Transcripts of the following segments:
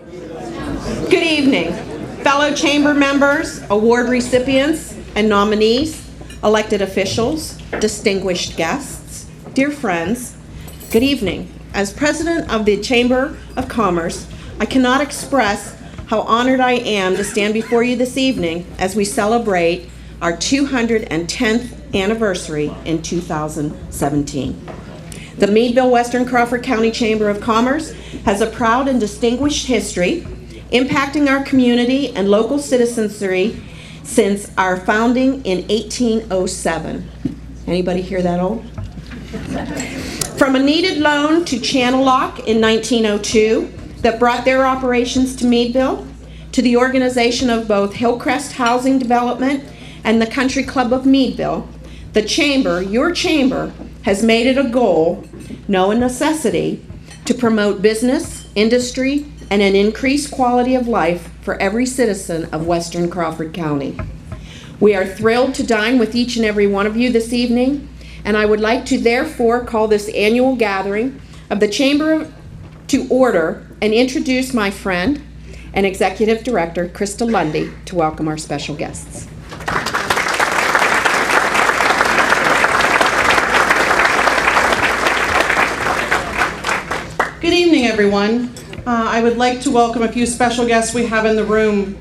Good evening, fellow chamber members, award recipients, and nominees, elected officials, distinguished guests, dear friends, good evening. As president of the Chamber of Commerce, I cannot express how honored I am to stand before you this evening as we celebrate our 210th anniversary in 2017. The Meadville Western Crawford County Chamber of Commerce has a proud and distinguished history, impacting our community and local citizenry since our founding in 1807. Anybody hear that old? From a needed loan to Channel Lock in 1902 that brought their operations to Meadville, to the organization of both Hillcrest Housing Development and the Country Club of Meadville, the Chamber, your Chamber, has made it a goal, no a necessity, to promote business, industry, and an increased quality of life for every citizen of Western Crawford County. We are thrilled to dine with each and every one of you this evening, and I would like to therefore call this annual gathering of the Chamber to order and introduce my friend and Executive Director, Krista Lundy, to welcome our special guests. Good evening, everyone. I would like to welcome a few special guests we have in the room,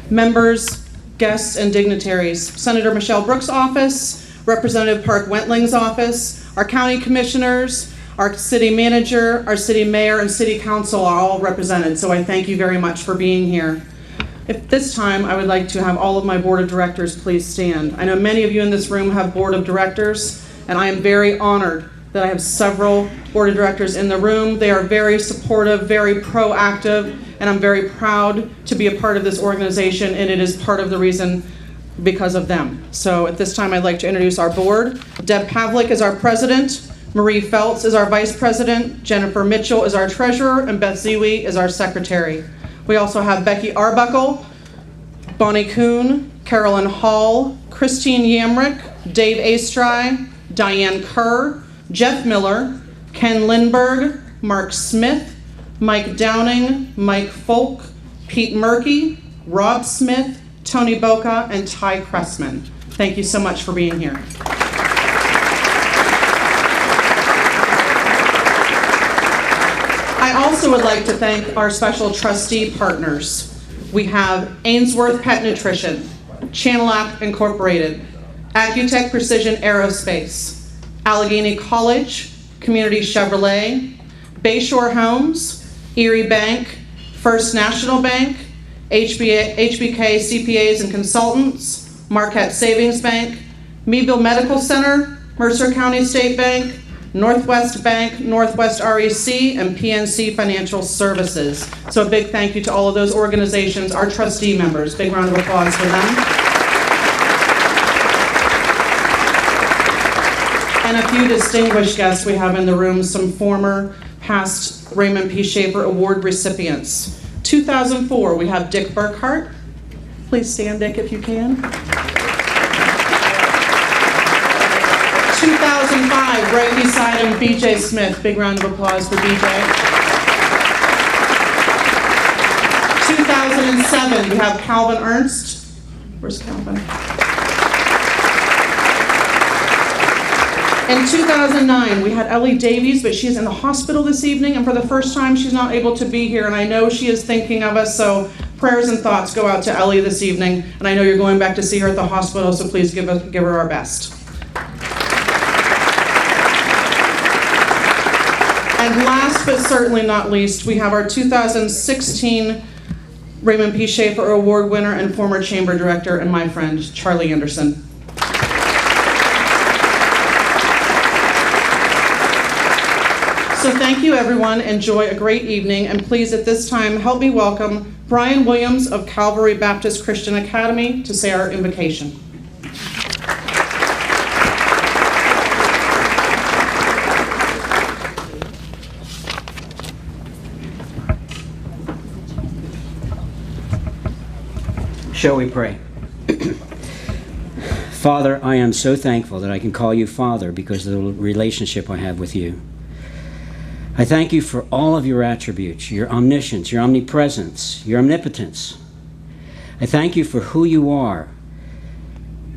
members, guests, and dignitaries. Senator Michelle Brooks' office, Representative Park Wentling's office, our county commissioners, our city manager, our city mayor, and city council are all represented, so I thank you very much for being here. At this time, I would like to have all of my board of directors please stand. I know many of you in this room have board of directors, and I am very honored that I have several board of directors in the room. They are very supportive, very proactive, and I'm very proud to be a part of this organization, and it is part of the reason because of them. So at this time, I'd like to introduce our board. Deb Pavlik is our president, Marie Feltz is our vice president, Jennifer Mitchell is our treasurer, and Beth Ziwi is our secretary. We also have Becky Arbuckle, Bonnie Kuhn, Carolyn Hall, Christine Yamrick, Dave Astry, Diane Kerr, Jeff Miller, Ken Lindberg, Mark Smith, Mike Downing, Mike Folk, Pete Murky, Rob Smith, Tony Boca, and Ty Cressman. Thank you so much for being here. I also would like to thank our special trustee partners. We have Ainsworth Pet Nutrition, Channel App Incorporated, Accutech Precision Aerospace, Allegheny College, Community Chevrolet, Bayshore Homes, Erie Bank, First National Bank, HBK CPAs and Consultants, Marquette Savings Bank, Meadville Medical Center, Mercer County State Bank, Northwest Bank, Northwest REC, and PNC Financial Services. So a big thank you to all of those organizations, our trustee members. Big round of applause for them. And a few distinguished guests we have in the room, some former past Raymond P Schafer Award recipients. 2004, we have Dick Burkhart. Please stand, Dick, if you can. 2005, right beside him, BJ Smith. Big round of applause for BJ. 2007, we have Calvin Ernst. Where's Calvin? In 2009, we had Ellie Davies, but she's in the hospital this evening, and for the first time, she's not able to be here, and I know she is thinking of us, so prayers and thoughts go out to Ellie this evening, and I know you're going back to see her at the hospital, so please give her our best. And last but certainly not least, we have our 2016 Raymond P Schafer Award winner and former chamber director, and my friend, Charlie Anderson. So thank you, everyone. Enjoy a great evening. And please, at this time, help me welcome Brian Williams of Calvary Baptist Christian Academy to say our invocation. Shall we pray? Father, I am so thankful that I can call you Father because of the relationship I have with you. I thank you for all of your attributes, your omniscience, your omnipresence, your omnipotence. I thank you for who you are,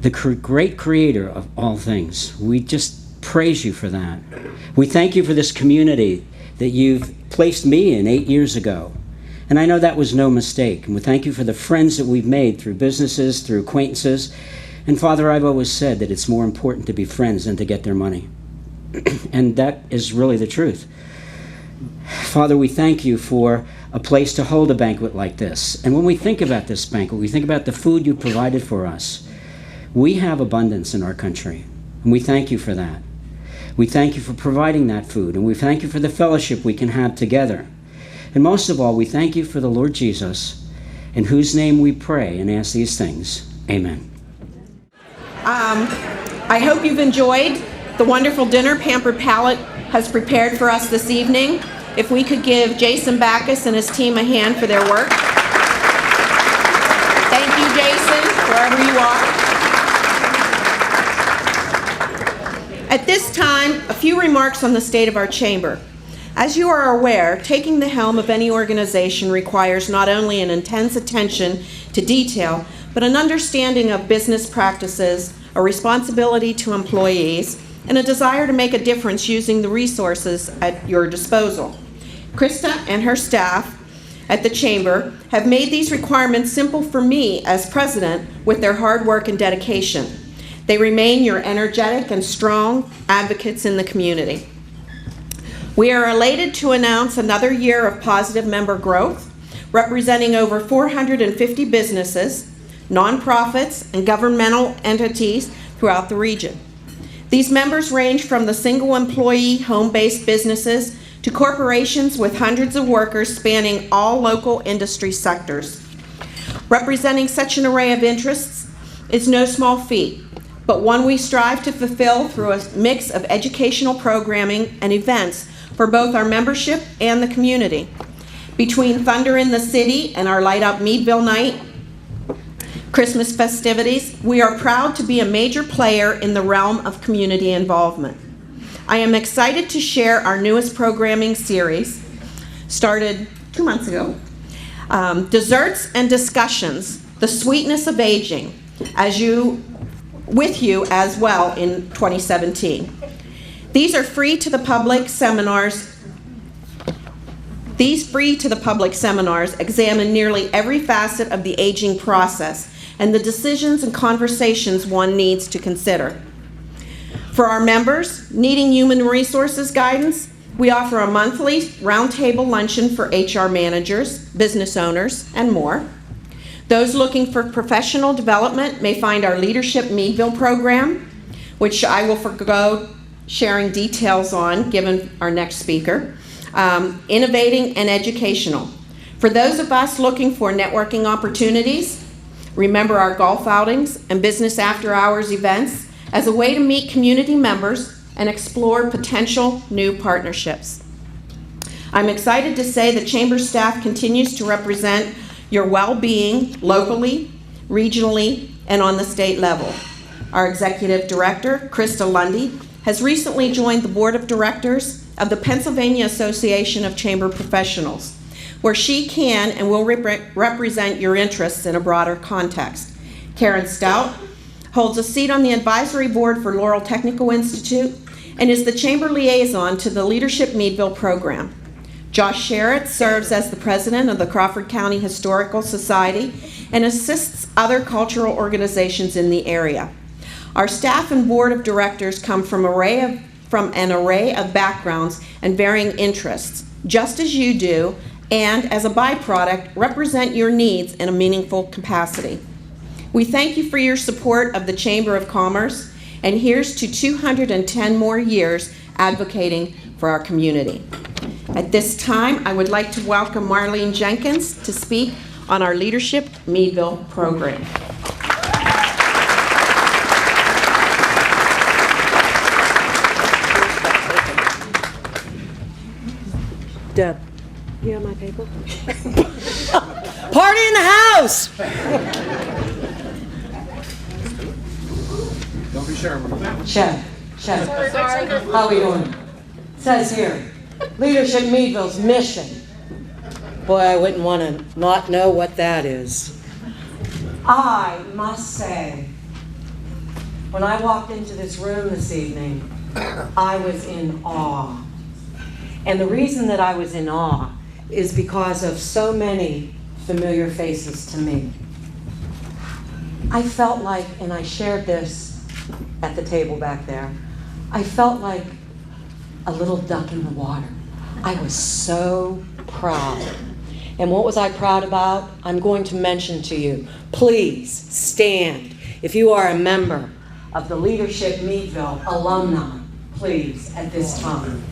the great creator of all things. We just praise you for that. We thank you for this community that you've placed me in 8 years ago. And I know that was no mistake. And we thank you for the friends that we've made through businesses, through acquaintances. And Father, I've always said that it's more important to be friends than to get their money. And that is really the truth. Father, we thank you for a place to hold a banquet like this. And when we think about this banquet, we think about the food you provided for us. We have abundance in our country, and we thank you for that. We thank you for providing that food, and we thank you for the fellowship we can have together. And most of all, we thank you for the Lord Jesus, in whose name we pray and ask these things. Amen. I hope you've enjoyed the wonderful dinner Pampered Palate has prepared for us this evening. If we could give Jason Backus and his team a hand for their work. Thank you, Jason, wherever you are. At this time, a few remarks on the state of our chamber. As you are aware, taking the helm of any organization requires not only an intense attention to detail, but an understanding of business practices, a responsibility to employees, and a desire to make a difference using the resources at your disposal. Krista and her staff at the Chamber have made these requirements simple for me as president with their hard work and dedication. They remain your energetic and strong advocates in the community. We are elated to announce another year of positive member growth, representing over 450 businesses, nonprofits, and governmental entities throughout the region. These members range from the single employee home-based businesses to corporations with hundreds of workers spanning all local industry sectors. Representing such an array of interests is no small feat, but one we strive to fulfill through a mix of educational programming and events for both our membership and the community. Between Thunder in the City and our Light Up Meadville Night, Christmas festivities, we are proud to be a major player in the realm of community involvement. I am excited to share our newest programming series, started 2 months ago, Desserts and Discussions, The Sweetness of Aging, with you as well in 2017. These are free to the public seminars. These free to the public seminars examine nearly every facet of the aging process and the decisions and conversations one needs to consider. For our members needing human resources guidance, we offer a monthly roundtable luncheon for HR managers, business owners, and more. Those looking for professional development may find our Leadership Meadville program, which I will forgo sharing details on given our next speaker, innovating and educational. For those of us looking for networking opportunities, remember our golf outings and business after-hours events as a way to meet community members and explore potential new partnerships. I'm excited to say the Chamber staff continues to represent your well-being locally, regionally, and on the state level. Our Executive Director, Krista Lundy, has recently joined the Board of Directors of the Pennsylvania Association of Chamber Professionals, where she can and will represent your interests in a broader context. Karen Stout holds a seat on the advisory board for Laurel Technical Institute and is the Chamber liaison to the Leadership Meadville program. Josh Sherritt serves as the president of the Crawford County Historical Society and assists other cultural organizations in the area. Our staff and board of directors come from an array of backgrounds and varying interests, just as you do, and as a byproduct, represent your needs in a meaningful capacity. We thank you for your support of the Chamber of Commerce, and here's to 210 more years advocating for our community. At this time, I would like to welcome Marlene Jenkins to speak on our Leadership Meadville program. Deb, you have my paper? Party in the house! Don't be sure. Chef, how we doing? Says here, Leadership Meadville's mission. Boy, I wouldn't want to not know what that is. I must say, when I walked into this room this evening, I was in awe. And the reason that I was in awe is because of so many familiar faces to me. I felt like, and I shared this at the table back there, I felt like a little duck in the water. I was so proud. And what was I proud about? I'm going to mention to you. Please stand. If you are a member of the Leadership Meadville alumni, please, at this time.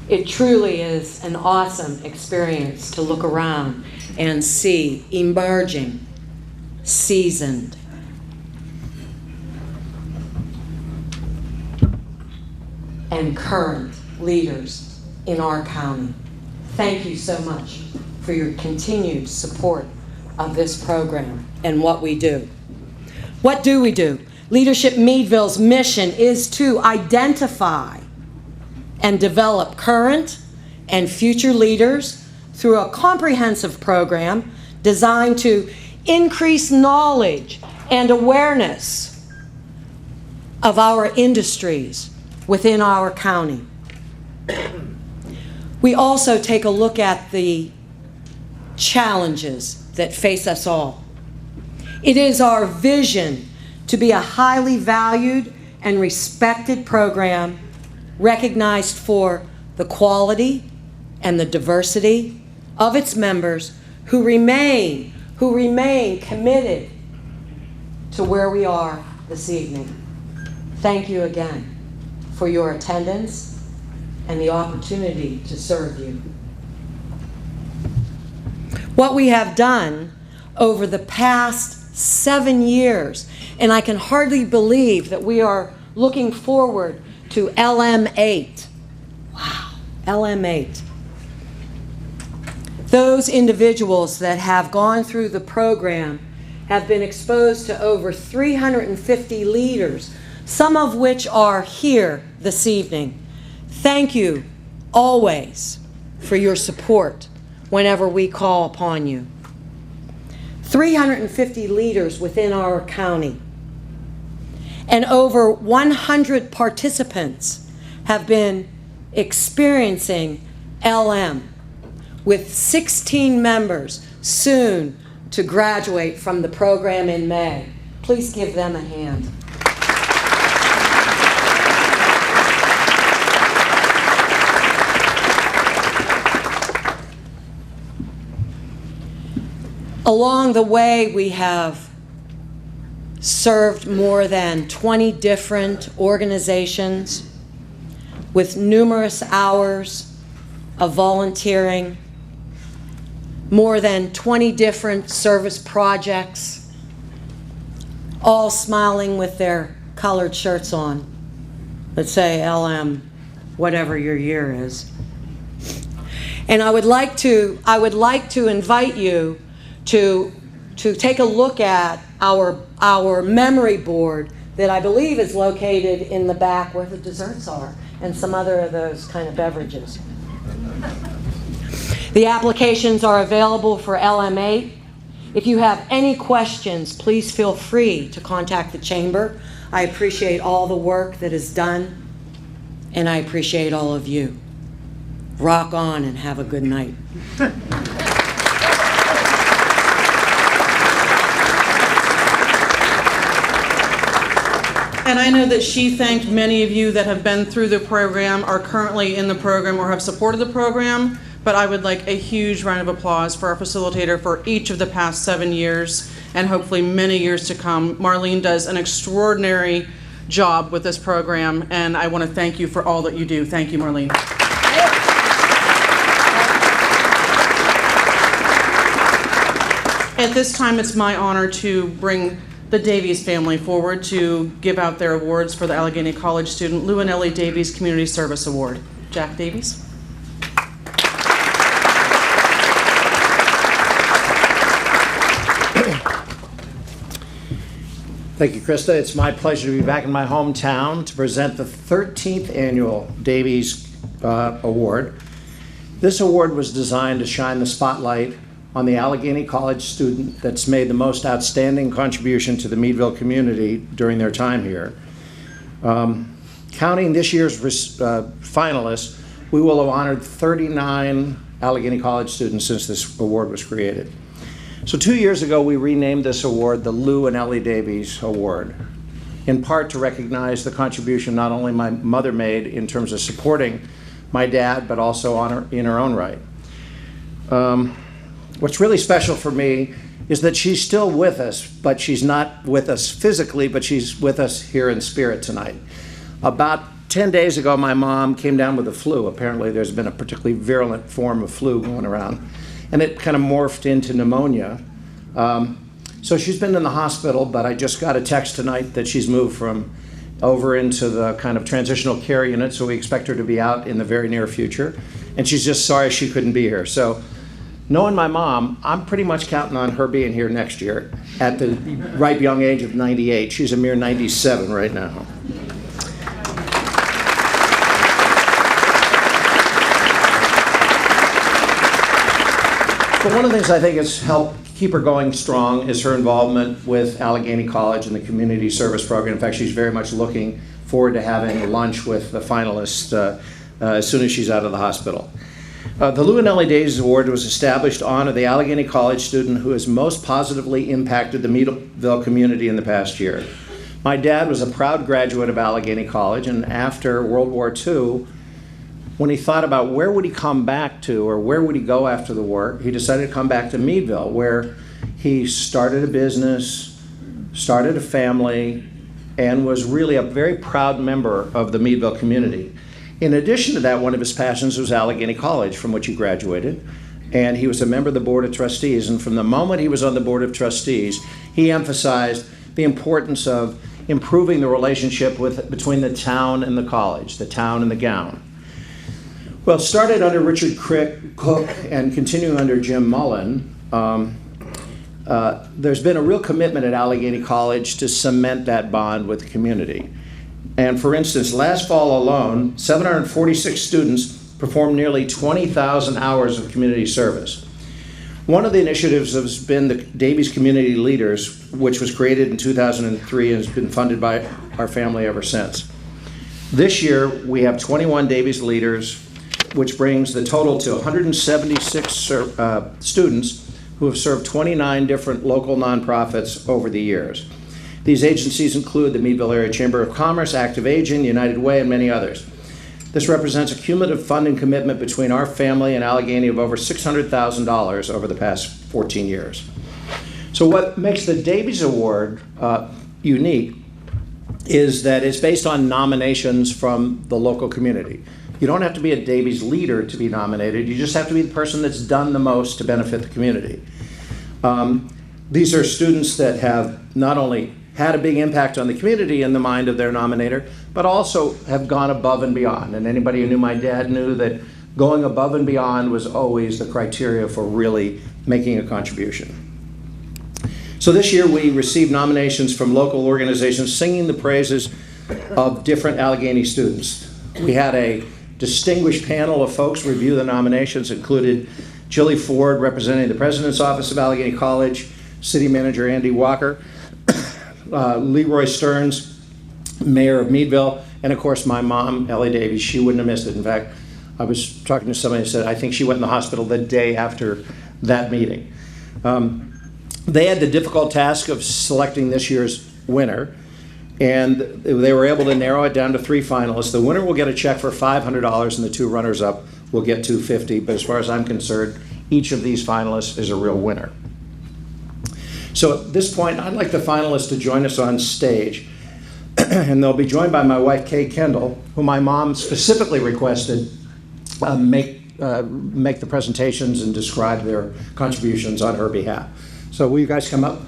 It truly is an awesome experience to look around and see emerging, seasoned, and current leaders in our county. Thank you so much for your continued support of this program and what we do. What do we do? Leadership Meadville's mission is to identify and develop current and future leaders through a comprehensive program designed to increase knowledge and awareness of our industries within our county. We also take a look at the challenges that face us all. It is our vision to be a highly valued and respected program recognized for the quality and the diversity of its members who remain committed to where we are this evening. Thank you again for your attendance and the opportunity to serve you. What we have done over the past 7 years, and I can hardly believe that we are looking forward to LM8. Wow, LM8. Those individuals that have gone through the program have been exposed to over 350 leaders, some of which are here this evening. Thank you always for your support whenever we call upon you. 350 leaders within our county, and over 100 participants have been experiencing LM, with 16 members soon to graduate from the program in May. Please give them a hand. Along the way, we have served more than 20 different organizations with numerous hours of volunteering, more than 20 different service projects, all smiling with their colored shirts on that say LM, whatever your year is. And I would like to invite you to take a look at our memory board that I believe is located in the back where the desserts are and some other of those kind of beverages. The applications are available for LM8. If you have any questions, please feel free to contact the Chamber. I appreciate all the work that is done, and I appreciate all of you. Rock on and have a good night. And I know that she thanked many of you that have been through the program, are currently in the program, or have supported the program, but I would like a huge round of applause for our facilitator for each of the past 7 years, and hopefully many years to come. Marlene does an extraordinary job with this program, and I want to thank you for all that you do. Thank you, Marlene. At this time, it's my honor to bring the Davies family forward to give out their awards for the Allegheny College student Lou and Ellie Davies Community Service Award. Jack Davies. Thank you, Krista. It's my pleasure to be back in my hometown to present the 13th annual Davies Award. This award was designed to shine the spotlight on the Allegheny College student that's made the most outstanding contribution to the Meadville community during their time here. Counting this year's finalists, we will have honored 39 Allegheny College students since this award was created. So 2 years ago, we renamed this award the Lou and Ellie Davies Award, in part to recognize the contribution not only my mother made in terms of supporting my dad, but also in her own right. What's really special for me is that she's still with us, but she's not with us physically, but she's with us here in spirit tonight. About 10 days ago, my mom came down with the flu. Apparently, there's been a particularly virulent form of flu going around, and it kind of morphed into pneumonia. So she's been in the hospital, but I just got a text tonight that she's moved from over into the kind of transitional care unit, so we expect her to be out in the very near future. And she's just sorry she couldn't be here. So knowing my mom, I'm pretty much counting on her being here next year at the ripe young age of 98. She's a mere 97 right now. But one of the things I think has helped keep her going strong is her involvement with Allegheny College and the community service program. In fact, she's very much looking forward to having lunch with the finalists as soon as she's out of the hospital. The Lou and Ellie Davies Award was established to honor the Allegheny College student who has most positively impacted the Meadville community in the past year. My dad was a proud graduate of Allegheny College, and after World War II, when he thought about where would he come back to or where would he go after the war, he decided to come back to Meadville, where he started a business, started a family, and was really a very proud member of the Meadville community. In addition to that, one of his passions was Allegheny College, from which he graduated, and he was a member of the Board of Trustees. And from the moment he was on the Board of Trustees, he emphasized the importance of improving the relationship between the town and the college, the town and the gown. Well, started under Richard Cook and continuing under Jim Mullen, there's been a real commitment at Allegheny College to cement that bond with the community. And for instance, last fall alone, 746 students performed nearly 20,000 hours of community service. One of the initiatives has been the Davies Community Leaders, which was created in 2003 and has been funded by our family ever since. This year, we have 21 Davies Leaders, which brings the total to 176 students who have served 29 different local nonprofits over the years. These agencies include the Meadville Area Chamber of Commerce, Active Aging, United Way, and many others. This represents a cumulative funding commitment between our family and Allegheny of over $600,000 over the past 14 years. So what makes the Davies Award unique is that it's based on nominations from the local community. You don't have to be a Davies leader to be nominated. You just have to be the person that's done the most to benefit the community. These are students that have not only had a big impact on the community in the mind of their nominator, but also have gone above and beyond. And anybody who knew my dad knew that going above and beyond was always the criteria for really making a contribution. So this year we received nominations from local organizations singing the praises of different Allegheny students. We had a distinguished panel of folks review the nominations, included Jilly Ford, representing the President's Office of Allegheny College, City Manager Andy Walker, Leroy Stearns, Mayor of Meadville, and of course my mom, Ellie Davies. She wouldn't have missed it. In fact, I was talking to somebody who said, I think she went in the hospital the day after that meeting. They had the difficult task of selecting this year's winner, and they were able to narrow it down to 3 finalists. The winner will get a check for $500, and the 2 runners-up will get $250. But as far as I'm concerned, each of these finalists is a real winner. So at this point, I'd like the finalists to join us on stage. And they'll be joined by my wife, Kay Kendall, who my mom specifically requested make the presentations and describe their contributions on her behalf. So will you guys come up?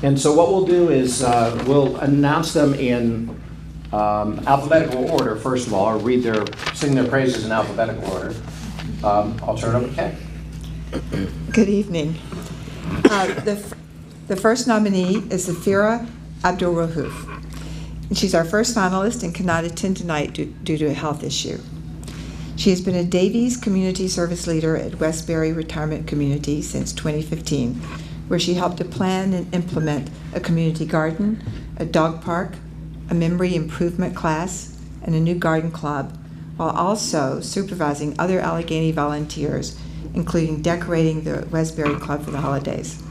And so what we'll do is we'll announce them in Alphabetical order, first of all, or sing their praises in alphabetical order. I'll turn it over to Kay. Good evening. The first nominee is Zafira Abdul-Rahuf. She's our first finalist and cannot attend tonight due to a health issue. She has been a Davies Community Service Leader at Westbury Retirement Community since 2015, where she helped to plan and implement a community garden, a dog park, a memory improvement class, and a new garden club, while also supervising other Allegheny volunteers, including decorating the Westbury Club for the holidays.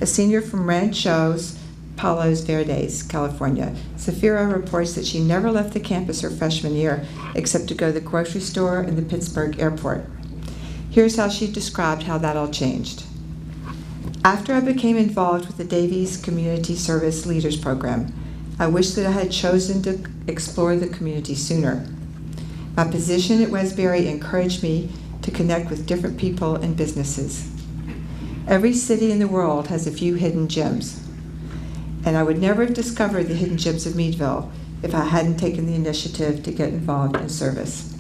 A senior from Ranchos Palos Verdes, California, Zafira reports that she never left the campus her freshman year except to go to the grocery store and the Pittsburgh airport. Here's how she described how that all changed. After I became involved with the Davies Community Service Leaders Program, I wish that I had chosen to explore the community sooner. My position at Westbury encouraged me to connect with different people and businesses. Every city in the world has a few hidden gems, and I would never have discovered the hidden gems of Meadville if I hadn't taken the initiative to get involved in service.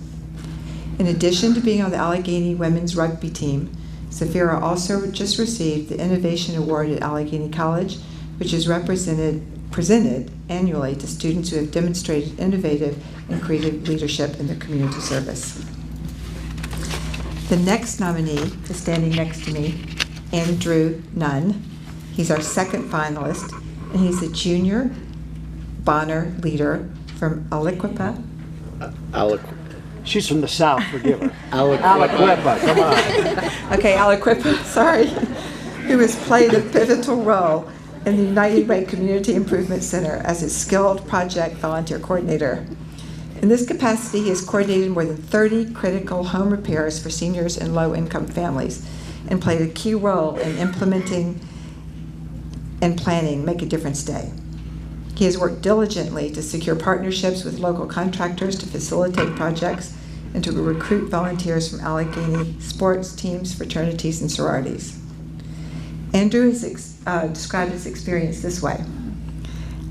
In addition to being on the Allegheny women's rugby team, Zafira also just received the Innovation Award at Allegheny College, which is presented annually to students who have demonstrated innovative and creative leadership in their community service. The next nominee is standing next to me, Andrew Nunn. He's our second finalist, and he's a junior Bonner leader from Aliquippa. She's from the South, forgive her. Aliquippa, come on. Okay, Aliquippa, sorry. Who has played a pivotal role in the United Way Community Improvement Center as a skilled project volunteer coordinator. In this capacity, he has coordinated more than 30 critical home repairs for seniors and low-income families and played a key role in implementing and planning Make a Difference Day. He has worked diligently to secure partnerships with local contractors to facilitate projects and to recruit volunteers from Allegheny sports teams, fraternities, and sororities. Andrew has described his experience this way.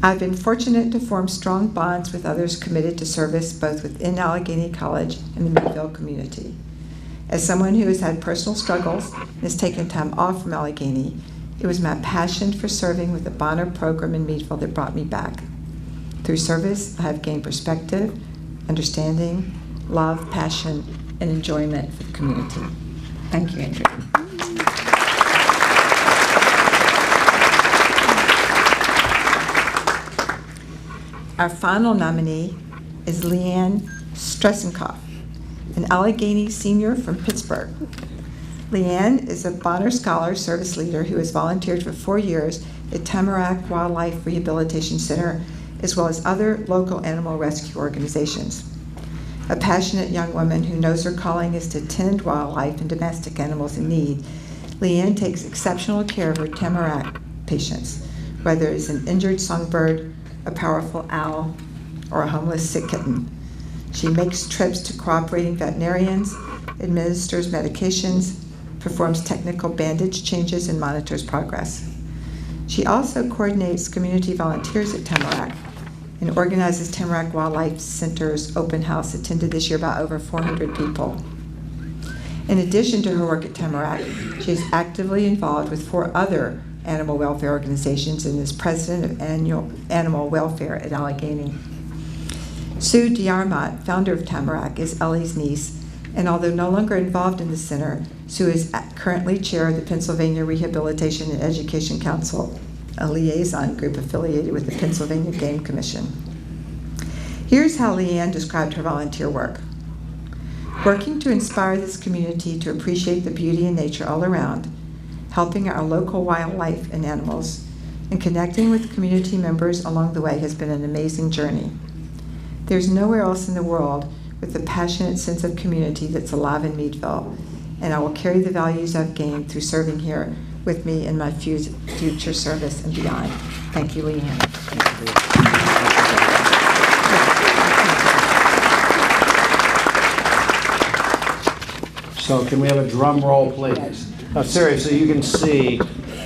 I've been fortunate to form strong bonds with others committed to service both within Allegheny College and the Meadville community. As someone who has had personal struggles and has taken time off from Allegheny, it was my passion for serving with the Bonner program in Meadville that brought me back. Through service, I have gained perspective, understanding, love, passion, and enjoyment for the community. Thank you, Andrew. Our final nominee is Leanne Stressenkoff, an Allegheny senior from Pittsburgh. Leanne is a Bonner Scholar Service Leader who has volunteered for 4 years at Tamarack Wildlife Rehabilitation Center, as well as other local animal rescue organizations. A passionate young woman who knows her calling is to tend wildlife and domestic animals in need, Leanne takes exceptional care of her Tamarack patients, whether it's an injured songbird, a powerful owl, or a homeless sick kitten. She makes trips to cooperating veterinarians, administers medications, performs technical bandage changes, and monitors progress. She also coordinates community volunteers at Tamarack and organizes Tamarack Wildlife Center's open house, attended this year by over 400 people. In addition to her work at Tamarack, she is actively involved with 4 other animal welfare organizations and is president of Animal Welfare at Allegheny. Sue DiArmont, founder of Tamarack, is Ellie's niece, and although no longer involved in the center, Sue is currently chair of the Pennsylvania Rehabilitation and Education Council, a liaison group affiliated with the Pennsylvania Game Commission. Here's how Leanne described her volunteer work. Working to inspire this community to appreciate the beauty in nature all around, helping our local wildlife and animals, and connecting with community members along the way has been an amazing journey. There's nowhere else in the world with the passionate sense of community that's alive in Meadville, and I will carry the values I've gained through serving here with me in my future service and beyond. Thank you, Leanne. So can we have a drum roll, please? No, seriously, you can see,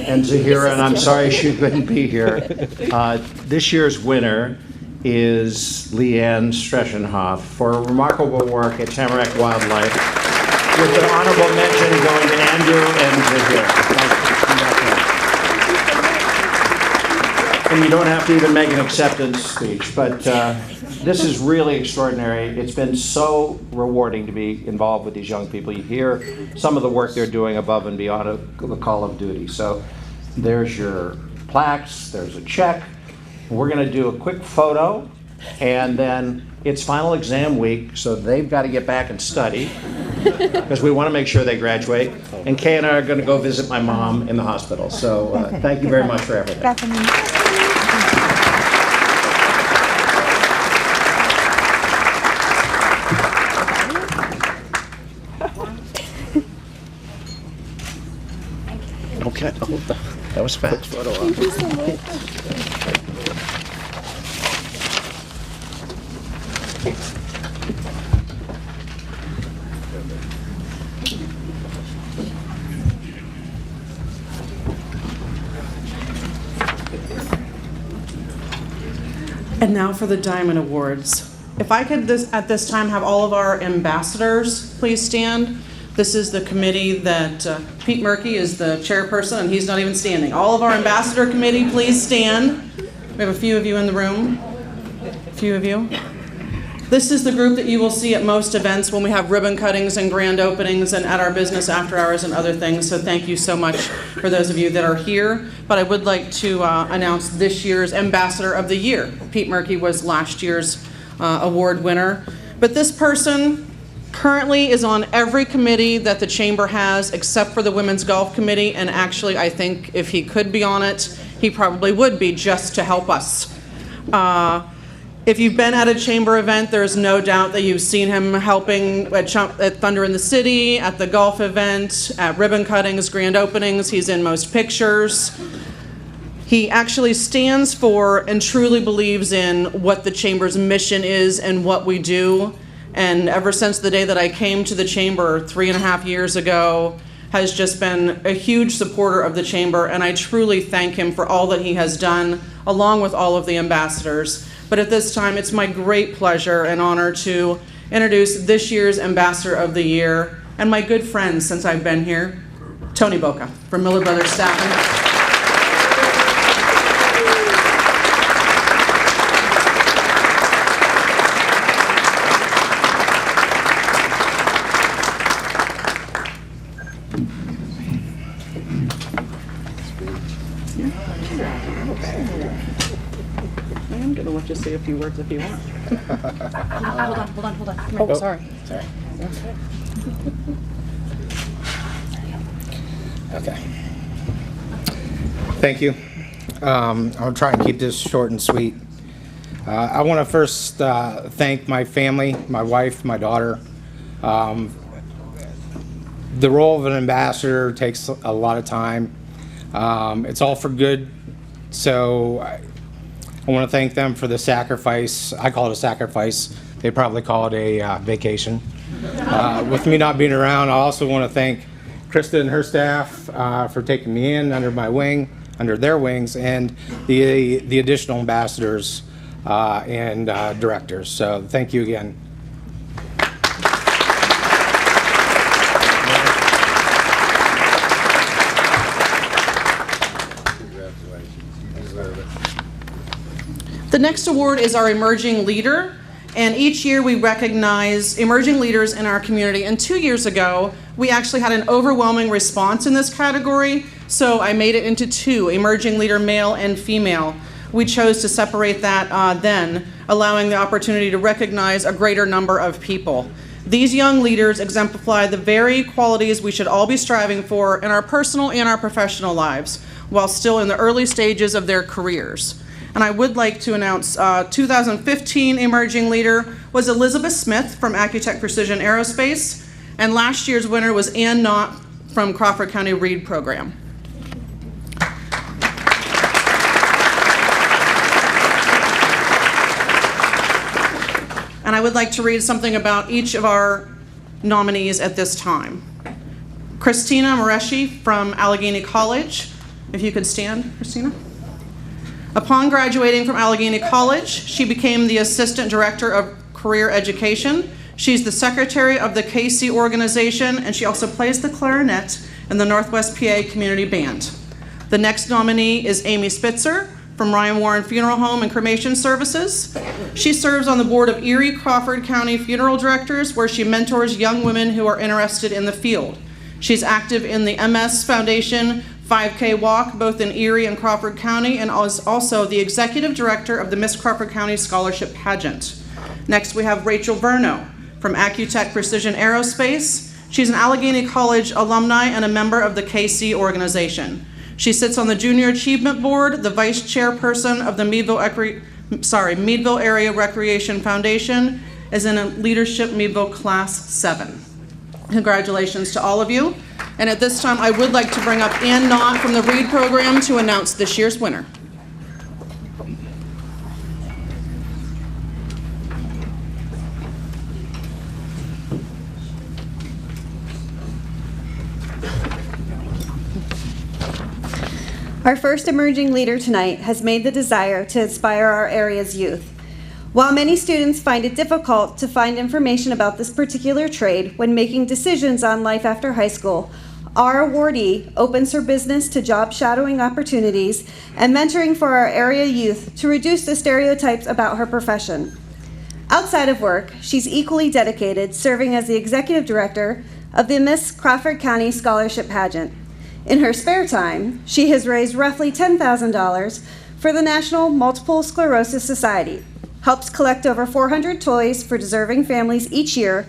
and Zahira, and I'm sorry she couldn't be here, this year's winner is Leanne Stresenhoff for remarkable work at Tamarack Wildlife, with an honorable mention going to Andrew and Zahir. And you don't have to even make an acceptance speech, but this is really extraordinary. It's been so rewarding to be involved with these young people. You hear some of the work they're doing above and beyond the call of duty. So there's your plaques, there's a check. We're going to do a quick photo, and then it's final exam week, so they've got to get back and study because we want to make sure they graduate. And Kay and I are going to go visit my mom in the hospital. So thank you very much for everything. Okay, that was fast. Thank you so much. And now for the Diamond Awards. If I could at this time have all of our ambassadors please stand. This is the committee that Pete Marquis is the chairperson, and he's not even standing. All of our ambassador committee, please stand. We have a few of you in the room. A few of you. This is the group that you will see at most events when we have ribbon cuttings and grand openings and at our business after hours and other things. So thank you so much for those of you that are here. But I would like to announce this year's Ambassador of the Year. Pete Marquis was last year's award winner. But this person currently is on every committee that the chamber has except for the Women's Golf Committee, and actually I think if he could be on it, he probably would be, just to help us. If you've been at a chamber event, there's no doubt that you've seen him helping at Thunder in the City, at the golf event, at ribbon cuttings, grand openings. He's in most pictures. He actually stands for and truly believes in what the chamber's mission is and what we do. And ever since the day that I came to the chamber 3.5 years ago, has just been a huge supporter of the chamber, and I truly thank him for all that he has done, along with all of the ambassadors. But at this time, it's my great pleasure and honor to introduce this year's Ambassador of the Year, and my good friend since I've been here, Tony Boca from Miller Brothers Staffing. Just say a few words if you want. Hold on. Oh, sorry. Okay. Thank you. I'll try and keep this short and sweet. I want to first thank my family, my wife, my daughter. The role of an ambassador takes a lot of time. It's all for good, so I want to thank them for the sacrifice. I call it a sacrifice. They probably call it a vacation. With me not being around, I also want to thank Krista and her staff for taking me in under their wings, and the additional ambassadors and directors. So thank you again. The next award is our Emerging Leader, and each year we recognize emerging leaders in our community. And 2 years ago, we actually had an overwhelming response in this category, so I made it into 2, Emerging Leader male and female. We chose to separate that then, allowing the opportunity to recognize a greater number of people. These young leaders exemplify the very qualities we should all be striving for in our personal and our professional lives, while still in the early stages of their careers. And I would like to announce 2015 Emerging Leader was Elizabeth Smith from Accutech Precision Aerospace, and last year's winner was Ann Knott from Crawford County Reed Program. And I would like to read something about each of our nominees at this time. Christina Moreschi from Allegheny College. If you could stand, Christina. Upon graduating from Allegheny College, she became the Assistant Director of Career Education. She's the Secretary of the KC organization, and she also plays the clarinet in the Northwest PA Community Band. The next nominee is Amy Spitzer from Ryan Warren Funeral Home and Cremation Services. She serves on the board of Erie Crawford County Funeral Directors, where she mentors young women who are interested in the field. She's active in the MS Foundation 5K Walk, both in Erie and Crawford County, and is also the Executive Director of the Miss Crawford County Scholarship Pageant. Next, we have Rachel Brno from Accutech Precision Aerospace. She's an Allegheny College alumni and a member of the KC organization. She sits on the Junior Achievement Board, the Vice Chairperson of the Meadville Area Recreation Foundation, is in a Leadership Meadville Class 7. Congratulations to all of you. And at this time, I would like to bring up Ann Knott from the READ program to announce this year's winner. Our first emerging leader tonight has made the desire to inspire our area's youth. While many students find it difficult to find information about this particular trade when making decisions on life after high school, our awardee opens her business to job shadowing opportunities and mentoring for our area youth to reduce the stereotypes about her profession. Outside of work, she's equally dedicated, serving as the executive director of the Miss Crawford County Scholarship Pageant. In her spare time, she has raised roughly $10,000 for the National Multiple Sclerosis Society, helps collect over 400 toys for deserving families each year,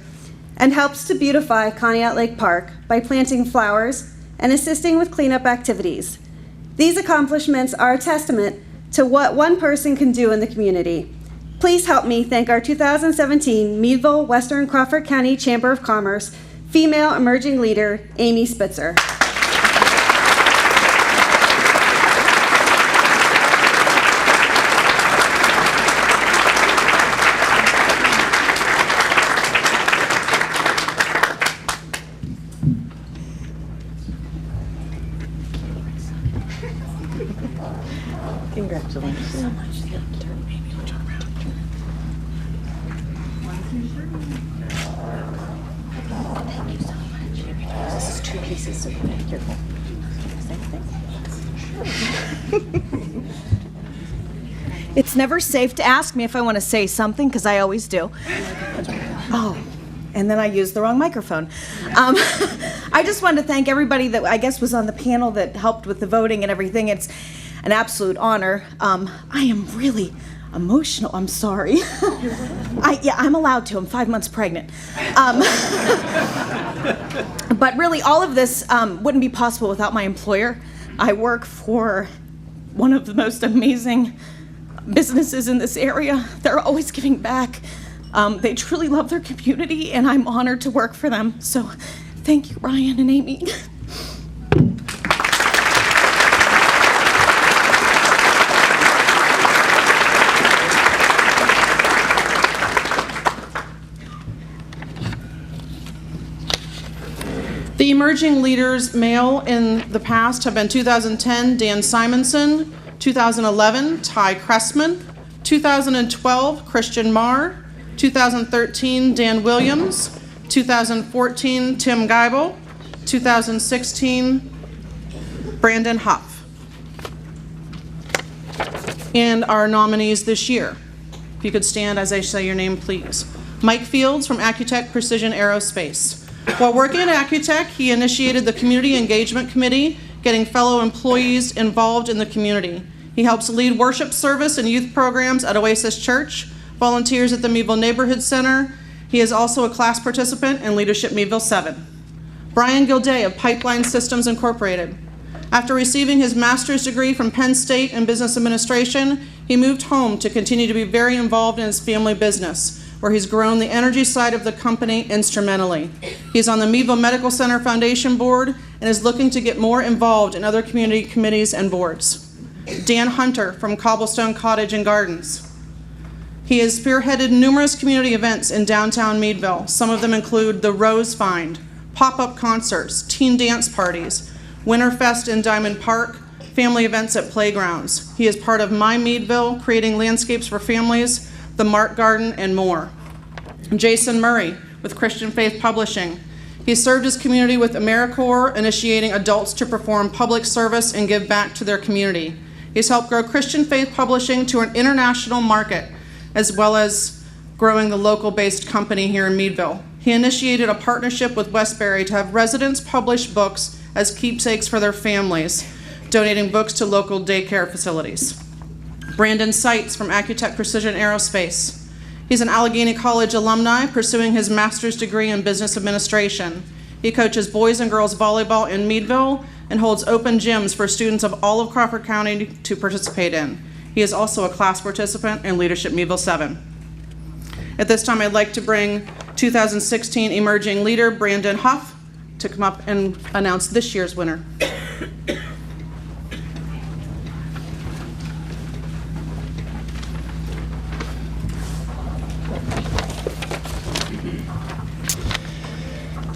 and helps to beautify Conneaut Lake Park by planting flowers and assisting with cleanup activities. These accomplishments are a testament to what one person can do in the community. Please help me thank our 2017 Meadville Western Crawford County Chamber of Commerce Female Emerging Leader, Amy Spitzer. Congratulations. So much. Thank you so much. This is 2 pieces, so be careful. Same thing. It's never safe to ask me if I want to say something, because I always do. Oh, and then I used the wrong microphone. I just wanted to thank everybody that I guess was on the panel that helped with the voting and everything. It's an absolute honor. I am really emotional. I'm sorry. I'm allowed to. I'm 5 months pregnant. But really, all of this wouldn't be possible without my employer. I work for one of the most amazing businesses in this area. They're always giving back. They truly love their community, and I'm honored to work for them. So thank you, Ryan and Amy. The emerging leaders male in the past have been 2010, Dan Simonson, 2011, Ty Cressman, 2012, Christian Marr, 2013, Dan Williams, 2014, Tim Geibel, 2016, Brandon Huff. And our nominees this year. If you could stand as I say your name, please. Mike Fields from Accutech Precision Aerospace. While working at Accutech, he initiated the Community Engagement Committee, getting fellow employees involved in the community. He helps lead worship service and youth programs at Oasis Church, volunteers at the Meadville Neighborhood Center. He is also a class participant in Leadership Meadville 7. Brian Gildea of Pipeline Systems Incorporated. After receiving his master's degree from Penn State in Business Administration, he moved home to continue to be very involved in his family business, where he's grown the energy side of the company instrumentally. He's on the Meadville Medical Center Foundation Board and is looking to get more involved in other community committees and boards. Dan Hunter from Cobblestone Cottage and Gardens. He has spearheaded numerous community events in downtown Meadville. Some of them include the Rose Find, pop-up concerts, teen dance parties, Winterfest in Diamond Park, family events at playgrounds. He is part of My Meadville, creating landscapes for families, the Mart Garden, and more. Jason Murray with Christian Faith Publishing. He served his community with AmeriCorps, initiating adults to perform public service and give back to their community. He's helped grow Christian Faith Publishing to an international market, as well as growing the local-based company here in Meadville. He initiated a partnership with Westbury to have residents publish books as keepsakes for their families, donating books to local daycare facilities. Brandon Seitz from Accutech Precision Aerospace. He's an Allegheny College alumni pursuing his master's degree in business administration. He coaches boys and girls volleyball in Meadville and holds open gyms for students of all of Crawford County to participate in. He is also a class participant in Leadership Meadville 7. At this time, I'd like to bring 2016 Emerging Leader Brandon Huff to come up and announce this year's winner.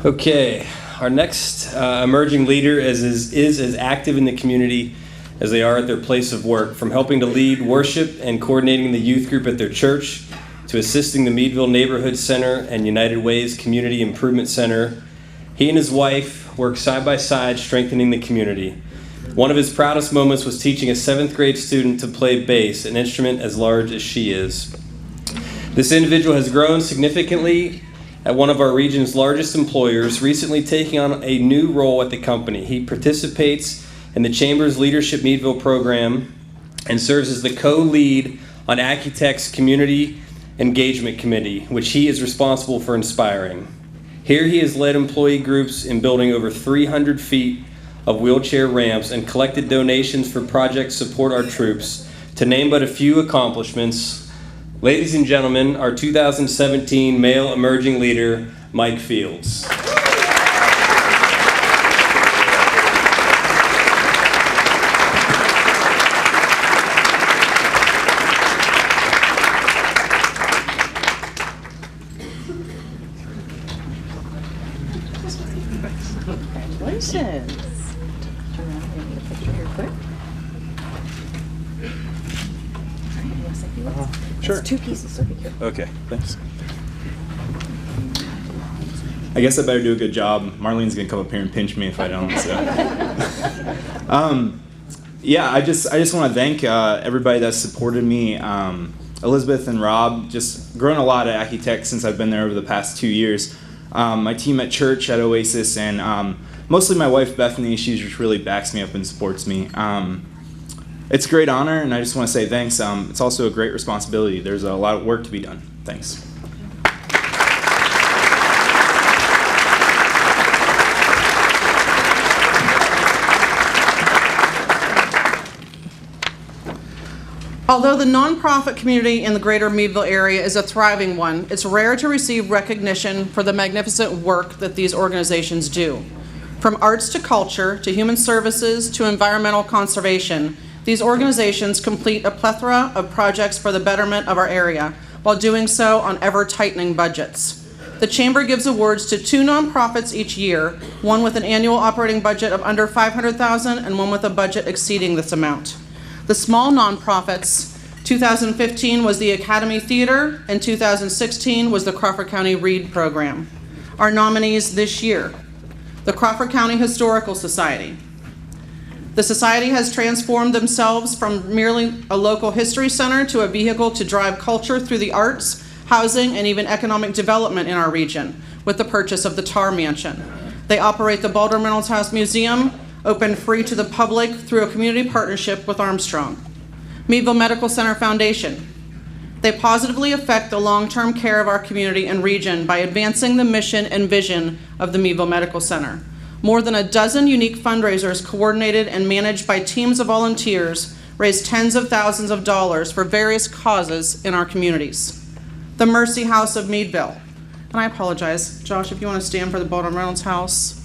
Okay, our next emerging leader is as active in the community as they are at their place of work, from helping to lead worship and coordinating the youth group at their church, to assisting the Meadville Neighborhood Center and United Way's Community Improvement Center. He and his wife work side by side, strengthening the community. One of his proudest moments was teaching a 7th grade student to play bass, an instrument as large as she is. This individual has grown significantly at one of our region's largest employers, recently taking on a new role at the company. He participates in the Chamber's Leadership Meadville program and serves as the co-lead on Accutech's Community Engagement Committee, which he is responsible for inspiring. Here he has led employee groups in building over 300 feet of wheelchair ramps and collected donations for projects to support our troops, to name but a few accomplishments. Ladies and gentlemen, our 2017 Male Emerging Leader, Mike Fields. Congratulations. Sure. It's 2 pieces, so be careful. Okay, thanks. I guess I better do a good job. Marlene's gonna come up here and pinch me if I don't. So, yeah, I just want to thank everybody that supported me. Elizabeth and Rob, just grown a lot at Accutech since I've been there over the past 2 years. My team at church at Oasis, and mostly my wife Bethany. She just really backs me up and supports me. It's a great honor, and I just want to say thanks. It's also a great responsibility. There's a lot of work to be done. Thanks. Although the nonprofit community in the greater Meadville area is a thriving one, it's rare to receive recognition for the magnificent work that these organizations do. From arts to culture, to human services, to environmental conservation, these organizations complete a plethora of projects for the betterment of our area, while doing so on ever-tightening budgets. The Chamber gives awards to 2 nonprofits each year, one with an annual operating budget of under $500,000 and one with a budget exceeding this amount. The small nonprofits, 2015 was the Academy Theater, and 2016 was the Crawford County Read Program. Our nominees this year: the Crawford County Historical Society. The society has transformed themselves from merely a local history center to a vehicle to drive culture through the arts, housing, and even economic development in our region with the purchase of the Tar Mansion. They operate the Baldwin Reynolds House Museum, open free to the public through a community partnership with Armstrong. Meadville Medical Center Foundation. They positively affect the long-term care of our community and region by advancing the mission and vision of the Meadville Medical Center. More than a dozen unique fundraisers coordinated and managed by teams of volunteers raised tens of thousands of dollars for various causes in our communities. The Mercy House of Meadville. And I apologize, Josh, if you want to stand for the Baldwin Reynolds House,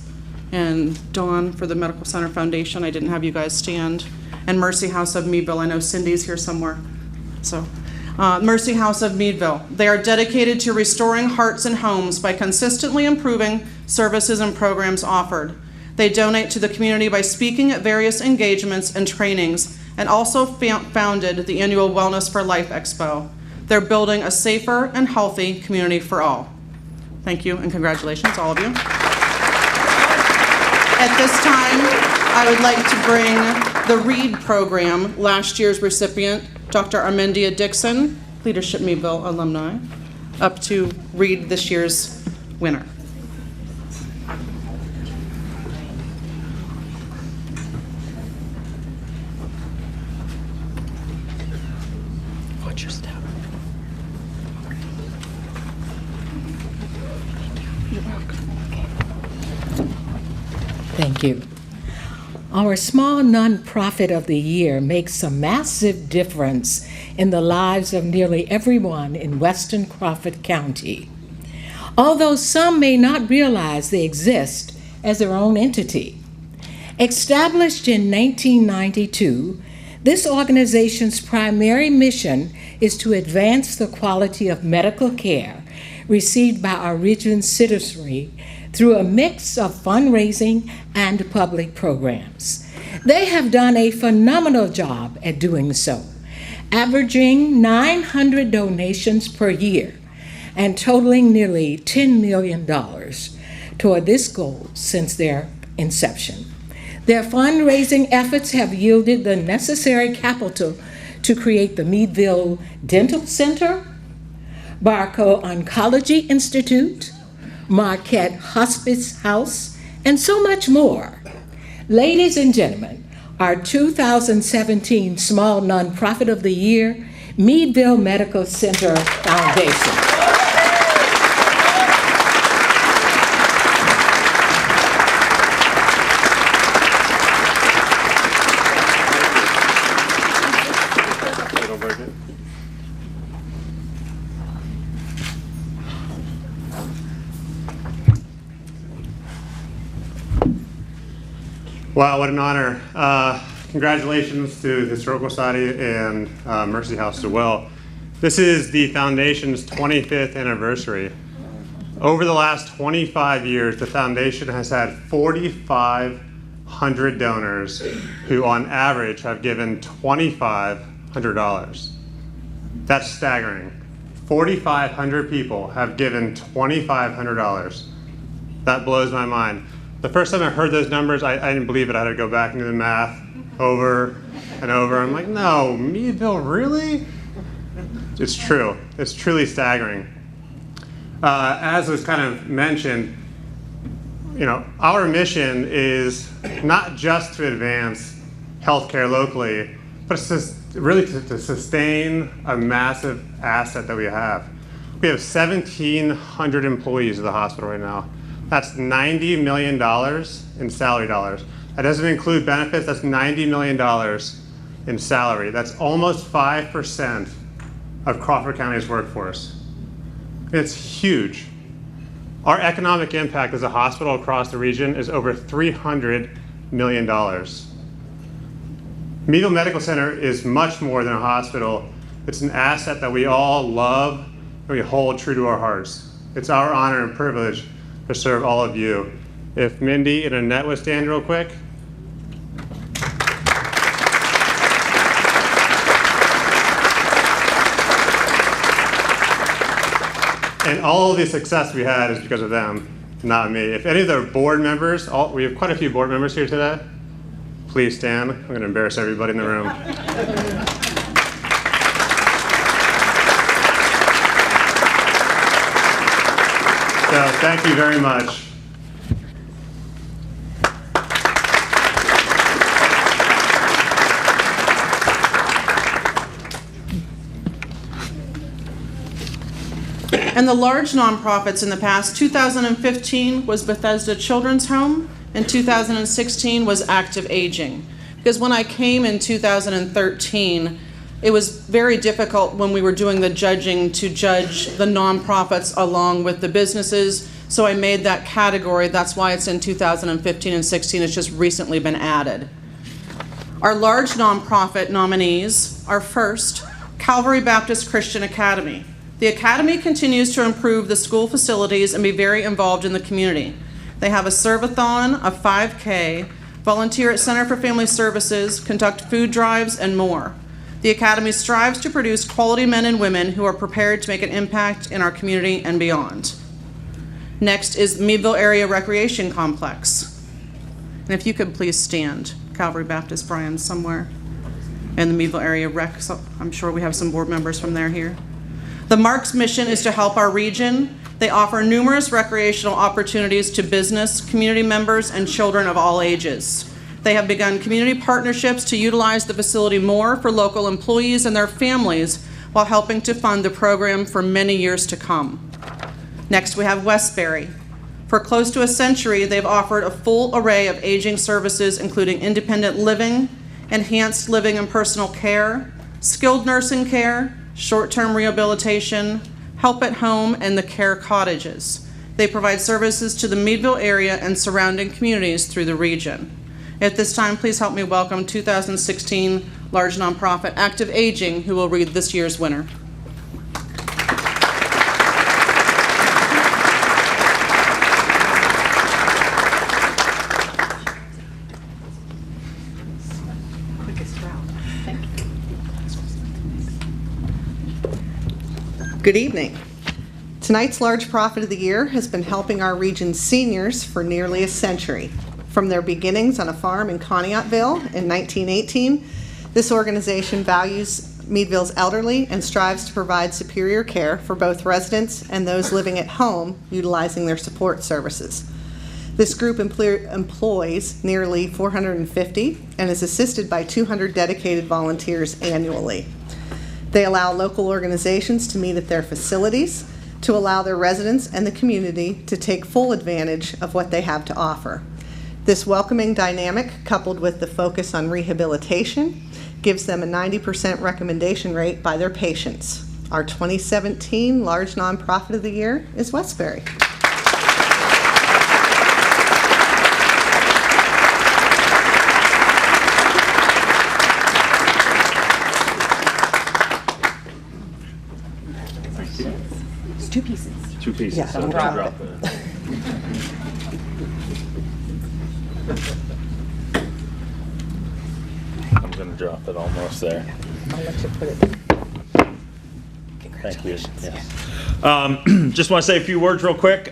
and Dawn for the Medical Center Foundation. I didn't have you guys stand. And Mercy House of Meadville. I know Cindy's here somewhere. So, Mercy House of Meadville. They are dedicated to restoring hearts and homes by consistently improving services and programs offered. They donate to the community by speaking at various engagements and trainings, and also founded the annual Wellness for Life Expo. They're building a safer and healthy community for all. Thank you and congratulations, all of you. At this time, I would like to bring the READ program, last year's recipient, Dr. Armendia Dixon, Leadership Meadville alumni, up to read this year's winner. Watch your step. You're welcome. Thank you. Our small nonprofit of the year makes a massive difference in the lives of nearly everyone in Western Crawford County. Although some may not realize they exist as their own entity. Established in 1992, this organization's primary mission is to advance the quality of medical care received by our region's citizenry through a mix of fundraising and public programs. They have done a phenomenal job at doing so, averaging 900 donations per year and totaling nearly $10 million toward this goal since their inception. Their fundraising efforts have yielded the necessary capital to create the Meadville Dental Center, Barco Oncology Institute, Marquette Hospice House, and so much more. Ladies and gentlemen, our 2017 Small Nonprofit of the Year, Meadville Medical Center Foundation. Wow, what an honor. Congratulations to the Historical Society and Mercy House as well. This is the Foundation's 25th anniversary. Over the last 25 years, the Foundation has had 4,500 donors who on average have given $2,500. That's staggering. 4,500 people have given $2,500. That blows my mind. The first time I heard those numbers, I didn't believe it. I had to go back and do the math over and over. I'm like, no, Meadville, really? It's true. It's truly staggering. As was kind of mentioned, you know, our mission is not just to advance healthcare locally, but it's really to sustain a massive asset that we have. We have 1,700 employees at the hospital right now. That's $90 million in salary dollars. That doesn't include benefits. That's $90 million in salary. That's almost 5% of Crawford County's workforce. It's huge. Our economic impact as a hospital across the region is over $300 million. Meadville Medical Center is much more than a hospital. It's an asset that we all love and we hold true to our hearts. It's our honor and privilege to serve all of you. If Mindy and Annette would stand real quick. And all of the success we had is because of them, not me. If any of the board members, we have quite a few board members here today, please stand. I'm going to embarrass everybody in the room. So thank you very much. And the large nonprofits in the past, 2015 was Bethesda Children's Home, and 2016 was Active Aging. Because when I came in 2013, it was very difficult when we were doing the judging to judge the nonprofits along with the businesses. So I made that category. That's why it's in 2015 and 16. It's just recently been added. Our large nonprofit nominees are first, Calvary Baptist Christian Academy. The Academy continues to improve the school facilities and be very involved in the community. They have a serve-a-thon, a 5K, volunteer at Center for Family Services, conduct food drives, and more. The Academy strives to produce quality men and women who are prepared to make an impact in our community and beyond. Next is Meadville Area Recreation Complex. And if you could please stand, Calvary Baptist Brian somewhere in the Meadville Area Rec, so I'm sure we have some board members from there here. The Marquis mission is to help our region. They offer numerous recreational opportunities to business, community members, and children of all ages. They have begun community partnerships to utilize the facility more for local employees and their families while helping to fund the program for many years to come. Next, we have Westbury. For close to a century, they've offered a full array of aging services, including independent living, enhanced living and personal care, skilled nursing care, short-term rehabilitation, help at home, and the care cottages. They provide services to the Meadville area and surrounding communities through the region. At this time, please help me welcome 2016 large nonprofit Active Aging, who will read this year's winner. Good evening. Tonight's large profit of the year has been helping our region's seniors for nearly a century. From their beginnings on a farm in Conneautville in 1918, this organization values Meadville's elderly and strives to provide superior care for both residents and those living at home utilizing their support services. This group employs nearly 450 and is assisted by 200 dedicated volunteers annually. They allow local organizations to meet at their facilities to allow their residents and the community to take full advantage of what they have to offer. This welcoming dynamic, coupled with the focus on rehabilitation, gives them a 90% recommendation rate by their patients. Our 2017 large nonprofit of the year is Westbury. It's 2 pieces. 2 pieces. Yeah, So don't don't drop drop it. it. I'm gonna drop it almost there. I'll let you put it. Thank you. Yes. Just want to say a few words real quick.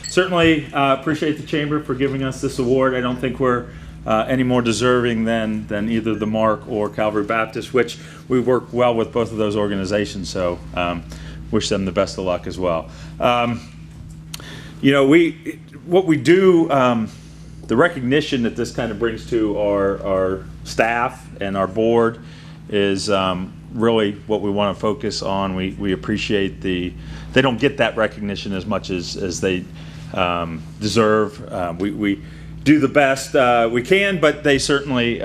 Certainly appreciate the Chamber for giving us this award. I don't think we're any more deserving than either the Mark or Calvary Baptist, which we work well with both of those organizations. So wish them the best of luck as well. You know, what we do, the recognition that this kind of brings to our staff and our board is really what we want to focus on. We appreciate they don't get that recognition as much as they deserve. We do the best we can, but they certainly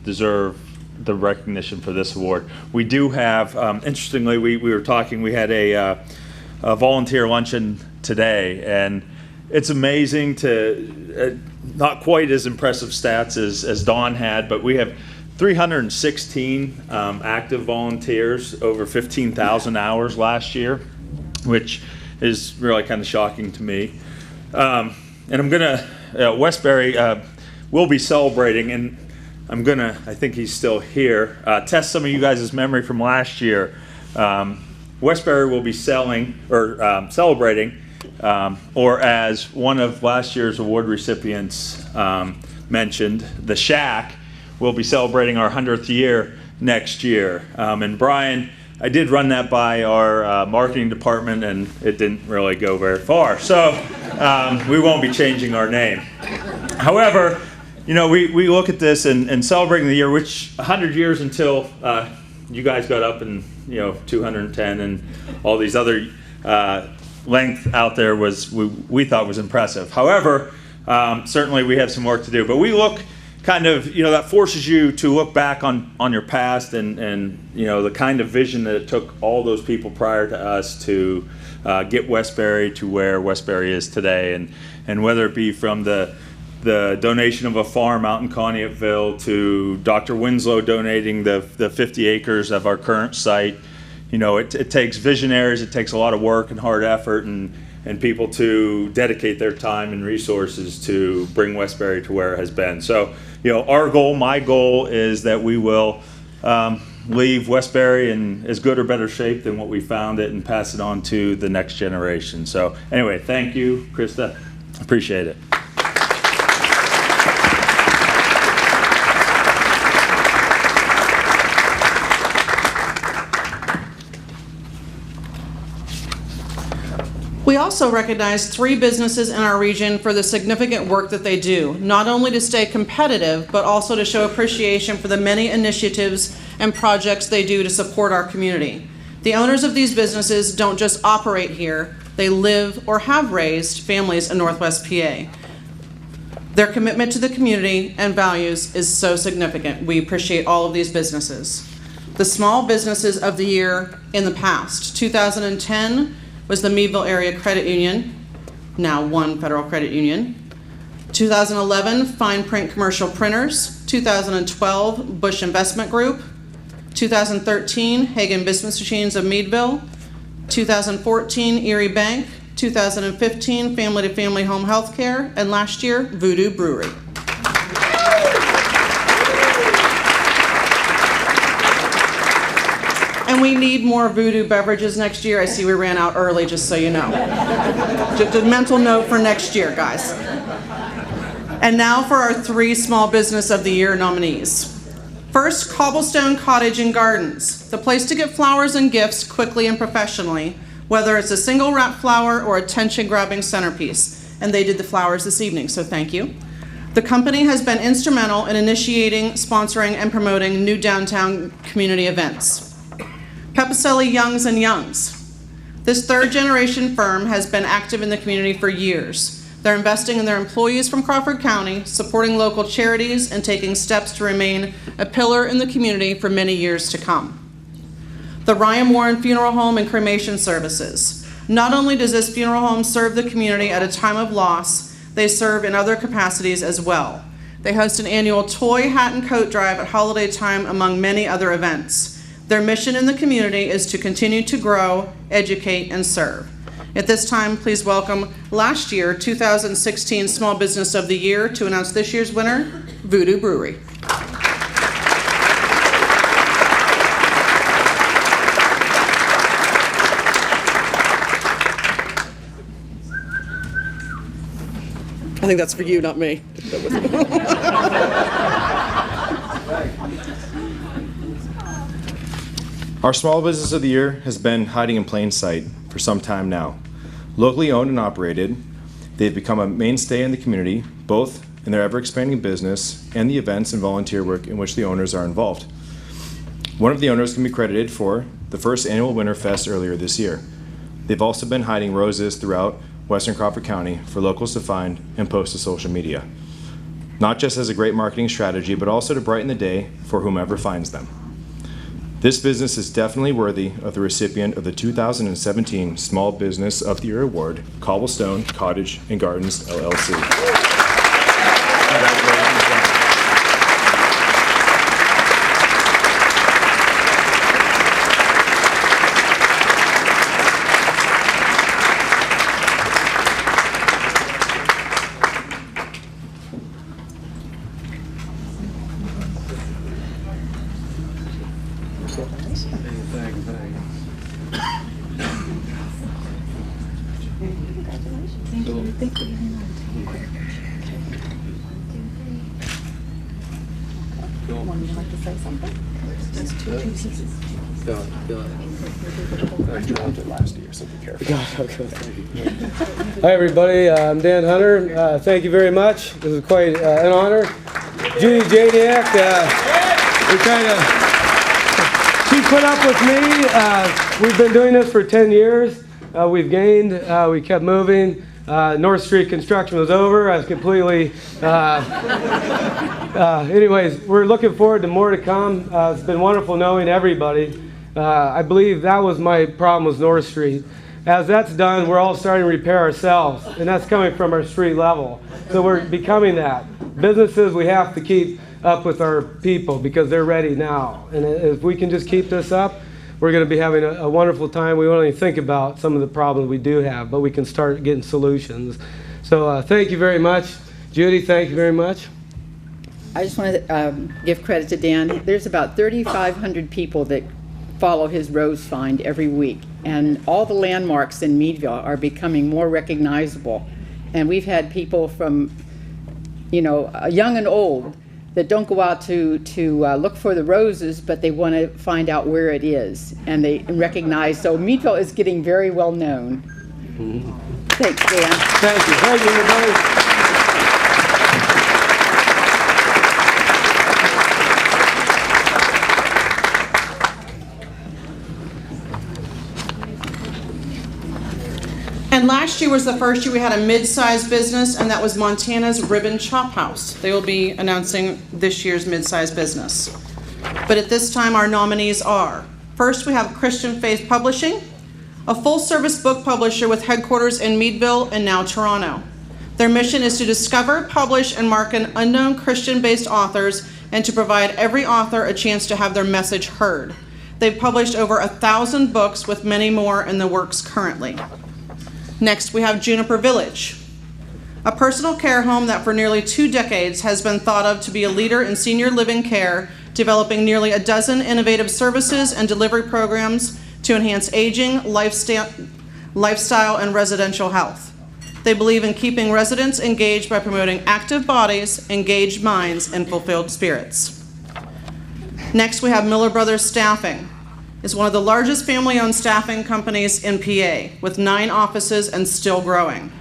deserve the recognition for this award. We do have, interestingly, we were talking, we had a volunteer luncheon today, and it's amazing to, not quite as impressive stats as Dawn had, but we have 316 active volunteers, over 15,000 hours last year, which is really kind of shocking to me. And I'm gonna, Westbury will be celebrating, and I'm gonna, I think he's still here, test some of you guys' memory from last year. Westbury will be celebrating, or as one of last year's award recipients mentioned, the Shack will be celebrating our 100th year next year. And Brian, I did run that by our marketing department, and it didn't really go very far. So we won't be changing our name. However, you know, we look at this and celebrating the year, which 100 years until you guys got up and, you know, 210 and all these other length out there was, we thought was impressive. However, certainly we have some work to do. But we look kind of, you know, that forces you to look back on your past and you know, the kind of vision that it took all those people prior to us to get Westbury to where Westbury is today. And whether it be from the donation of a farm out in Conneautville to Dr. Winslow donating the 50 acres of our current site, you know, it takes visionaries, it takes a lot of work and hard effort, and and people to dedicate their time and resources to bring Westbury to where it has been. So, our goal, my goal, is that we will leave Westbury in as good or better shape than what we found it and pass it on to the next generation. So anyway, thank you, Krista. Appreciate it. We also recognize 3 businesses in our region for the significant work that they do, not only to stay competitive, but also to show appreciation for the many initiatives and projects they do to support our community. The owners of these businesses don't just operate here, they live or have raised families in Northwest PA. Their commitment to the community and values is so significant. We appreciate all of these businesses. The small businesses of the year in the past, 2010, was the Meadville Area Credit Union, now One Federal Credit Union. 2011, Fine Print Commercial Printers. 2012, Bush Investment Group. 2013, Hagen Business Machines of Meadville. 2014, Erie Bank. 2015, Family to Family Home Health Care. And last year, Voodoo Brewery. And we need more Voodoo beverages next year. I see we ran out early, just so you know. Just a mental note for next year, guys. And now for our 3 Small Business of the Year nominees. First, Cobblestone Cottage and Gardens, the place to get flowers and gifts quickly and professionally, whether it's a single wrap flower or attention-grabbing centerpiece. And they did the flowers this evening, so thank you. The company has been instrumental in initiating, sponsoring, and promoting new downtown community events. Pepicelli Youngs and Youngs. This 3rd-generation firm has been active in the community for years. They're investing in their employees from Crawford County, supporting local charities, and taking steps to remain a pillar in the community for many years to come. The Ryan Warren Funeral Home and Cremation Services. Not only does this funeral home serve the community at a time of loss, they serve in other capacities as well. They host an annual toy, hat, and coat drive at holiday time, among many other events. Their mission in the community is to continue to grow, educate, and serve. At this time, please welcome last year, 2016 Small Business of the Year, to announce this year's winner, Voodoo Brewery. I think that's for you, not me. Our Small Business of the Year has been hiding in plain sight for some time now. Locally owned and operated, they've become a mainstay in the community, both in their ever-expanding business and the events and volunteer work in which the owners are involved. One of the owners can be credited for the first annual Winter Fest earlier this year. They've also been hiding roses throughout Western Crawford County for locals to find and post to social media. Not just as a great marketing strategy, but also to brighten the day for whomever finds them. This business is definitely worthy of the recipient of the 2017 Small Business of the Year Award, Cobblestone Cottage and Gardens, LLC. Hi everybody, I'm Dan Hunter. Thank you very much. This is quite an honor. Judy Janiak, we kind of, she put up with me. We've been doing this for 10 years. We've gained, we kept moving. North Street construction was over. I was completely, anyways, we're looking forward to more to come. It's been wonderful knowing everybody. I believe that was my problem with North Street. As that's done, we're all starting to repair ourselves, and that's coming from our street level. So we're becoming that. Businesses, we have to keep up with our people because they're ready now. And if we can just keep this up, we're going to be having a wonderful time. We won't even think about some of the problems we do have, but we can start getting solutions. So thank you very much. Judy, thank you very much. I just want to give credit to Dan. There's about 3,500 people that follow his Rose Find every week, and all the landmarks in Meadville are becoming more recognizable. And we've had people from, young and old, that don't go out to look for the roses, but they want to find out where it is, and they recognize. So Meadville is getting very well known. Thanks, Dan. Thank you. Thank you, everybody. And last year was the first year we had a mid-sized business, and that was Montana's Ribbon Chop House. They will be announcing this year's mid-sized business. But at this time, our nominees are, first we have Christian Faith Publishing, a full-service book publisher with headquarters in Meadville and now Toronto. Their mission is to discover, publish, and market unknown Christian-based authors and to provide every author a chance to have their message heard. They've published over 1,000 books with many more in the works currently. Next, we have Juniper Village, a personal care home that for nearly 2 decades has been thought of to be a leader in senior living care, developing nearly a dozen innovative services and delivery programs to enhance aging, lifestyle, and residential health. They believe in keeping residents engaged by promoting active bodies, engaged minds, and fulfilled spirits. Next, we have Miller Brothers Staffing. It's one of the largest family-owned staffing companies in PA, with 9 offices and still growing.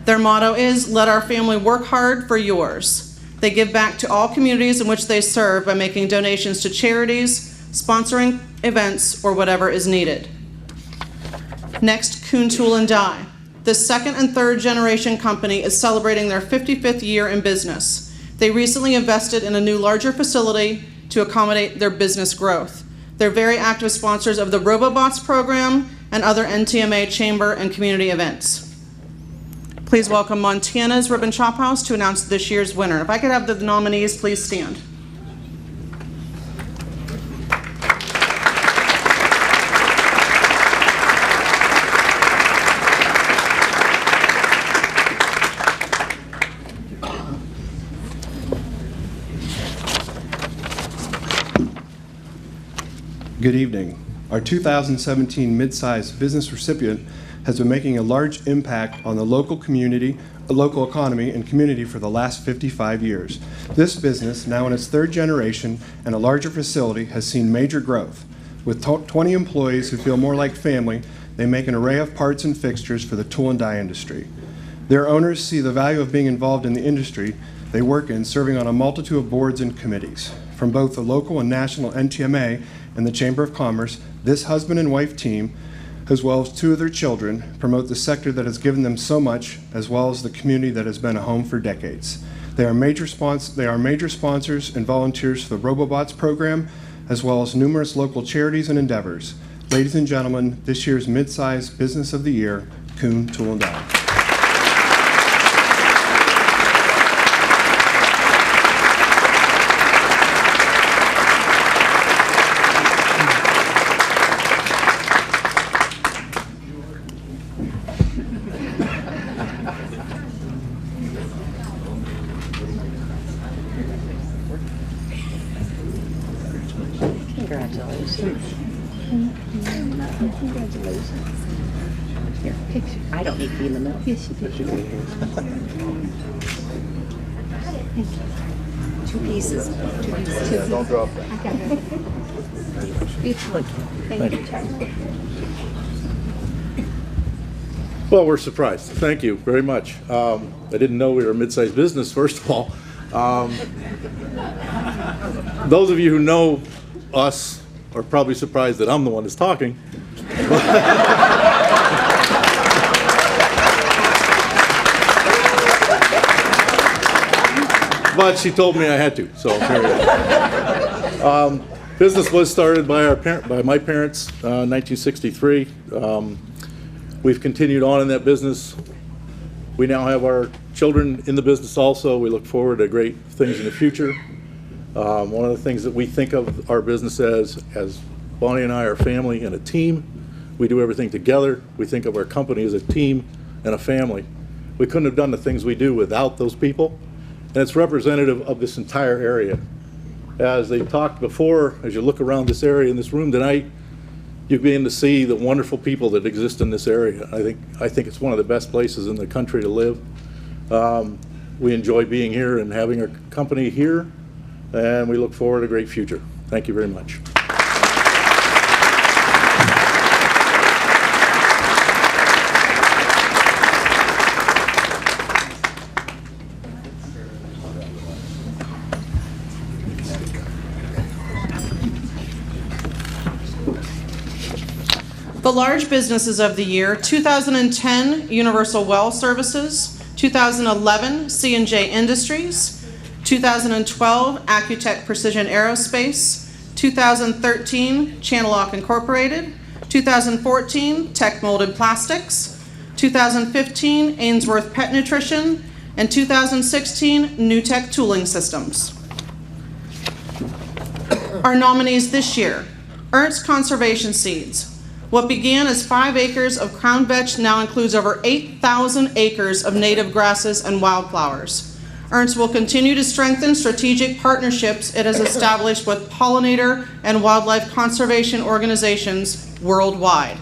Their motto is, "Let our family work hard for yours." They give back to all communities in which they serve by making donations to charities, sponsoring events, or whatever is needed. Next, Kuhn Tool and Die. This second and third generation company is celebrating their 55th year in business. They recently invested in a new larger facility to accommodate their business growth. They're very active sponsors of the RoboBots program and other NTMA chamber and community events. Please welcome Montana's Ribbon Chop House to announce this year's winner. If I could have the nominees please stand. Good evening. Our 2017 Midsize Business recipient has been making a large impact on the local economy and community for the last 55 years. This business, now in its 3rd generation and a larger facility, has seen major growth. With 20 employees who feel more like family, they make an array of parts and fixtures for the tool and die industry. Their owners see the value of being involved in the industry they work in, serving on a multitude of boards and committees. From both the local and national NTMA and the Chamber of Commerce, this husband and wife team, as well as 2 of their children, promote the sector that has given them so much, as well as the community that has been a home for decades. They are major sponsors and volunteers for the RoboBots program, as well as numerous local charities and endeavors. Ladies and gentlemen, this year's Midsize Business of the Year, Kuhn Tool and Die. Here, picture. I don't need to be in the middle. Yes, you do. 2 pieces. 2 pieces. Don't drop that. I got it. Thank you, Charlie. Well, we're surprised. Thank you very much. I didn't know we were a mid-sized business, first of all. Those of you who know us are probably surprised that I'm the one that's talking. But she told me I had to, so here we go. Business was started by my parents, 1963. We've continued on in that business. We now have our children in the business also. We look forward to great things in the future. One of the things that we think of our business as Bonnie and I are family and a team. We do everything together. We think of our company as a team and a family. We couldn't have done the things we do without those people, and it's representative of this entire area. As they talked before, as you look around this area in this room tonight, you begin to see the wonderful people that exist in this area. I think it's one of the best places in the country to live. We enjoy being here and having our company here, and we look forward to a great future. Thank you very much. The large businesses of the year: 2010 Universal Well Services, 2011 C&J Industries, 2012 Accutech Precision Aerospace, 2013 Channellock Incorporated, 2014 Tech Molded Plastics, 2015 Ainsworth Pet Nutrition, and 2016 New Tech Tooling Systems. Our nominees this year: Ernst Conservation Seeds. What began as 5 acres of crown vetch now includes over 8,000 acres of native grasses and wildflowers. Ernst will continue to strengthen strategic partnerships it has established with pollinator and wildlife conservation organizations worldwide.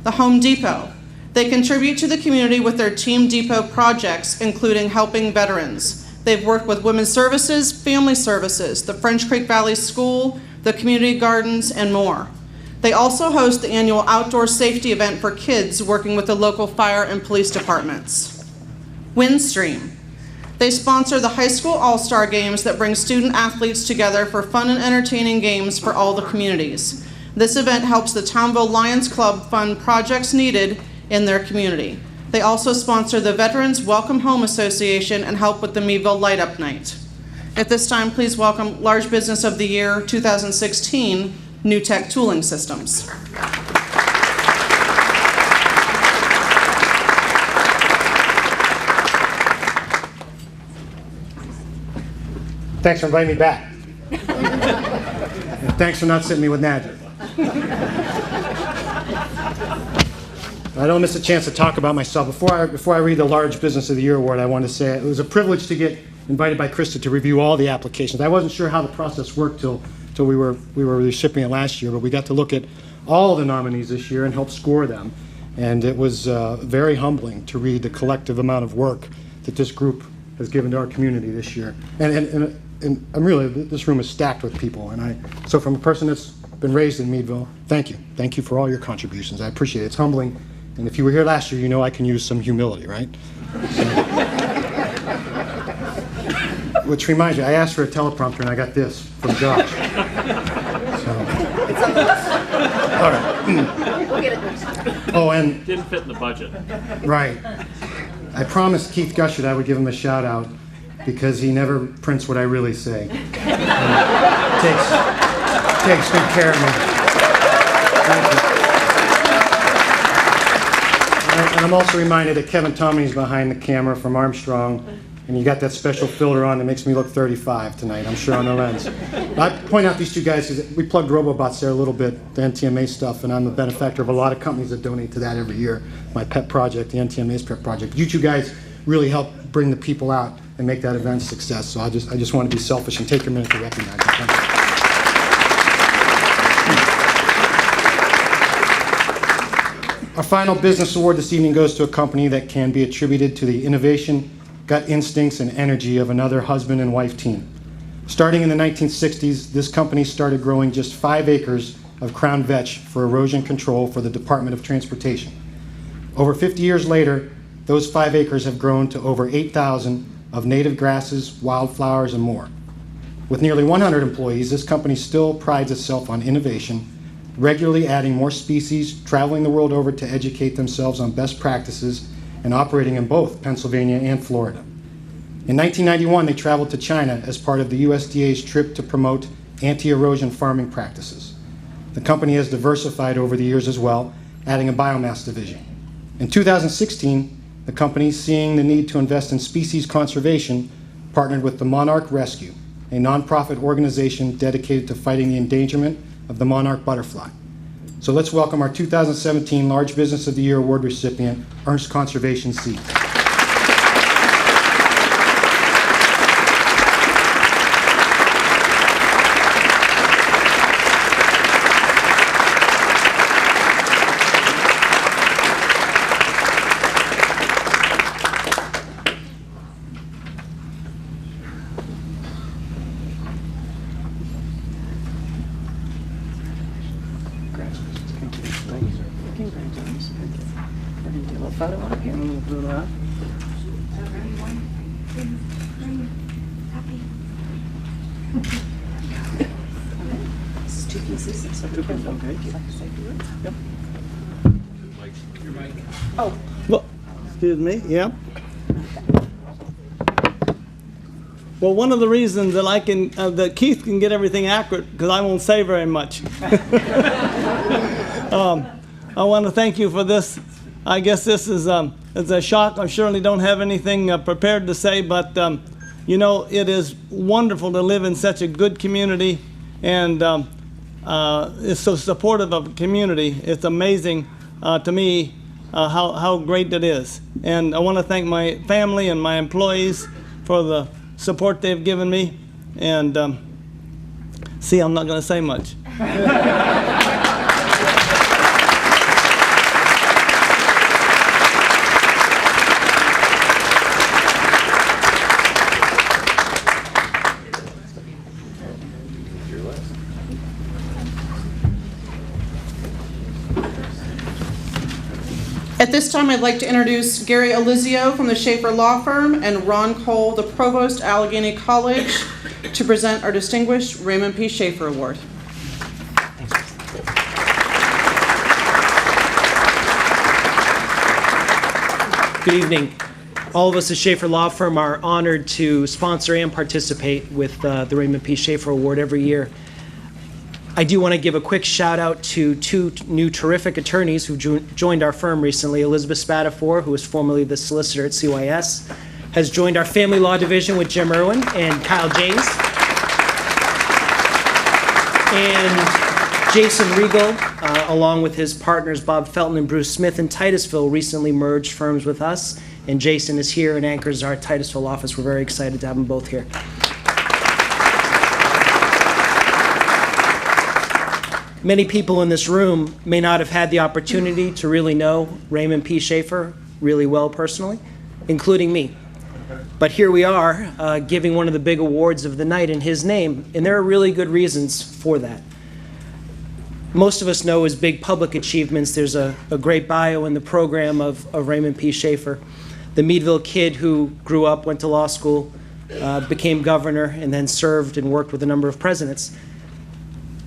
The Home Depot. They contribute to the community with their Team Depot projects, including helping veterans. They've worked with Women's Services, Family Services, the French Creek Valley School, the community gardens, and more. They also host the annual outdoor safety event for kids, working with the local fire and police departments. Windstream. They sponsor the high school all-star games that bring student athletes together for fun and entertaining games for all the communities. This event helps the Townville Lions Club fund projects needed in their community. They also sponsor the Veterans Welcome Home Association and help with the Meadville Light Up Night. At this time, please welcome Large Business of the Year 2016, New Tech Tooling Systems. Thanks for inviting me back. And thanks for not sitting me with Nadja. I don't miss a chance to talk about myself. Before I read the Large Business of the Year award, I want to say it was a privilege to get invited by Krista to review all the applications. I wasn't sure how the process worked till we were the recipient last year, but we got to look at all the nominees this year and help score them. And it was very humbling to read the collective amount of work that this group has given to our community this year. And I'm really, this room is stacked with people. So from a person that's been raised in Meadville, thank you. Thank you for all your contributions. I appreciate it. It's humbling. And if you were here last year, you know I can use some humility, right? Which reminds me, I asked for a teleprompter and I got this from Josh. It's on the list. All right. We'll get it next time. Oh, and didn't fit in the budget. Right. I promised Keith Gushert I would give him a shout out because he never prints what I really say. Takes good care of me. Thank you. And I'm also reminded that Kevin Tominey's behind the camera from Armstrong, and you got that special filter on that makes me look 35 tonight, I'm sure, on the lens. I point out these two guys because we plugged Robobots there a little bit, the NTMA stuff, and I'm a benefactor of a lot of companies that donate to that every year. My pet project, the NTMA's pet project. You two guys really help bring the people out and make that event a success, so I just want to be selfish and take a minute to recognize them. Thank you. Our final business award this evening goes to a company that can be attributed to the innovation, gut instincts, and energy of another husband and wife team. Starting in the 1960s, this company started growing just 5 acres of crown vetch for erosion control for the Department of Transportation. Over 50 years later, those 5 acres have grown to over 8,000 of native grasses, wildflowers, and more. With nearly 100 employees, this company still prides itself on innovation, regularly adding more species, traveling the world over to educate themselves on best practices, and operating in both Pennsylvania and Florida. In 1991, they traveled to China as part of the USDA's trip to promote anti-erosion farming practices. The company has diversified over the years as well, adding a biomass division. In 2016, the company, seeing the need to invest in species conservation, partnered with the Monarch Rescue, a nonprofit organization dedicated to fighting the endangerment of the monarch butterfly. So let's welcome our 2017 Large Business of the Year Award recipient, Ernst Conservation Seed. Well, excuse me, yeah. Well, one of the reasons that that Keith can get everything accurate, because I won't say very much. I want to thank you for this. I guess this is it's a shock. I surely don't have anything prepared to say, but you know, it is wonderful to live in such a good community, and it's so supportive of the community. It's amazing to me how great it is. And I want to thank my family and my employees for the support they've given me. And see, I'm not going to say much. At this time, I'd like to introduce Gary Elizio from the Shafer Law Firm and Ron Cole, the Provost, Allegheny College, to present our distinguished Raymond P Schafer Award. Good evening. All of us at Shafer Law Firm are honored to sponsor and participate with the Raymond P Schafer Award every year. I do want to give a quick shout out to two new terrific attorneys who joined our firm recently. Elizabeth Spatafor, who was formerly the solicitor at CYS, has joined our family law division with Jim Irwin and Kyle James. And Jason Regal, along with his partners Bob Felton and Bruce Smith in Titusville, recently merged firms with us. And Jason is here and anchors our Titusville office. We're very excited to have them both here. Many people in this room may not have had the opportunity to really know Raymond P Schafer really well personally, including me. But here we are, giving one of the big awards of the night in his name, and there are really good reasons for that. Most of us know his big public achievements. There's a great bio in the program of Raymond P Schafer, the Meadville kid who grew up, went to law school, became governor, and then served and worked with a number of presidents.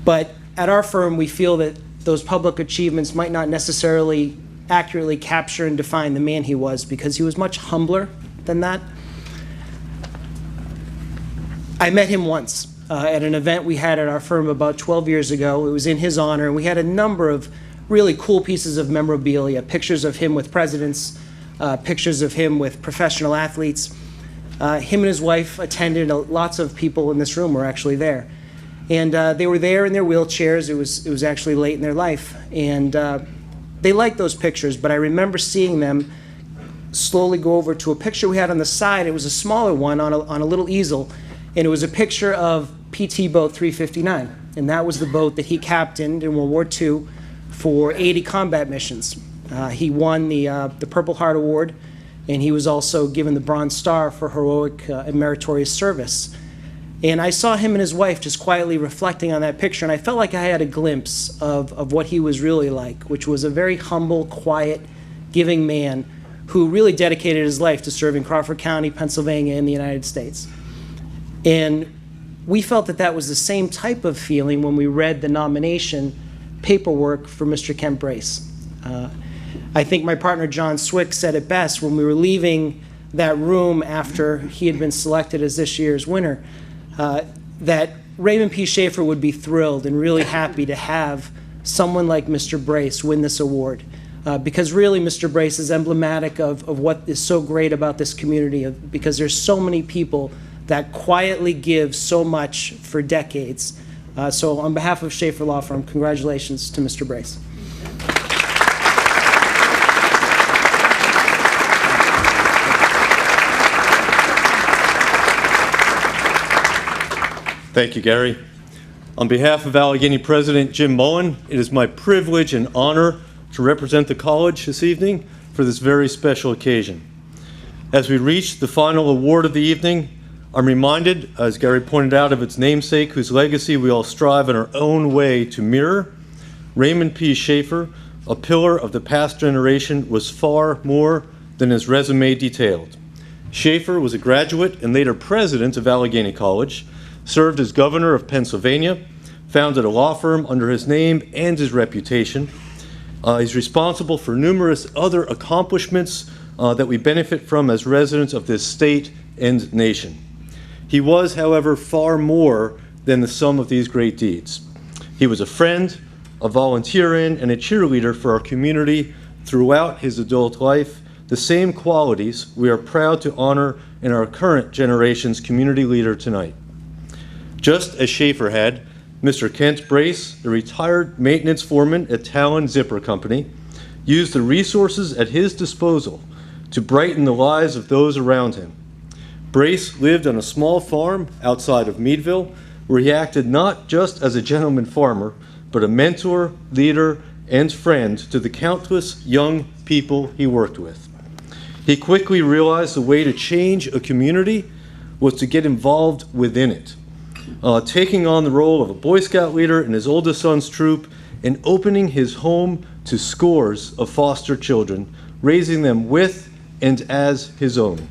But at our firm, we feel that those public achievements might not necessarily accurately capture and define the man he was, because he was much humbler than that. I met him once at an event we had at our firm about 12 years ago. It was in his honor, and we had a number of really cool pieces of memorabilia, pictures of him with presidents, pictures of him with professional athletes. Him and his wife attended. Lots of people in this room were actually there. And they were there in their wheelchairs. It was actually late in their life. And they liked those pictures, but I remember seeing them slowly go over to a picture we had on the side. It was a smaller one on a little easel, and it was a picture of PT Boat 359. And that was the boat that he captained in World War II for 80 combat missions. He won the Purple Heart Award, and he was also given the Bronze Star for heroic and meritorious service. And I saw him and his wife just quietly reflecting on that picture, and I felt like I had a glimpse of what he was really like, which was a very humble, quiet, giving man who really dedicated his life to serving Crawford County, Pennsylvania, and the United States. And we felt that that was the same type of feeling when we read the nomination paperwork for Mr. Kent Brace. I think my partner John Swick said it best when we were leaving that room after he had been selected as this year's winner. That Raymond P Schafer would be thrilled and really happy to have someone like Mr. Brace win this award. Because really Mr. Brace is emblematic of what is so great about this community, because there's so many people that quietly give so much for decades So on behalf of Shafer Law Firm, congratulations to Mr. Brace. Thank you, Gary. On behalf of Allegheny President Jim Mullen, it is my privilege and honor to represent the college this evening for this very special occasion. As we reach the final award of the evening, I'm reminded, as Gary pointed out, of its namesake, whose legacy we all strive in our own way to mirror. Raymond P Schafer, a pillar of the past generation, was far more than his resume detailed. Shafer was a graduate and later president of Allegheny College, served as governor of Pennsylvania, founded a law firm under his name and his reputation. He's responsible for numerous other accomplishments that we benefit from as residents of this state and nation. He was, however, far more than the sum of these great deeds. He was a friend, a volunteer in, and a cheerleader for our community throughout his adult life, the same qualities we are proud to honor in our current generation's community leader tonight. Just as Shafer had, Mr. Kent Brace, a retired maintenance foreman at Talon Zipper Company, used the resources at his disposal to brighten the lives of those around him. Brace lived on a small farm outside of Meadville, where he acted not just as a gentleman farmer, but a mentor, leader, and friend to the countless young people he worked with. He quickly realized the way to change a community was to get involved within it. Taking on the role of a Boy Scout leader in his oldest son's troop and opening his home to scores of foster children, raising them with and as his own.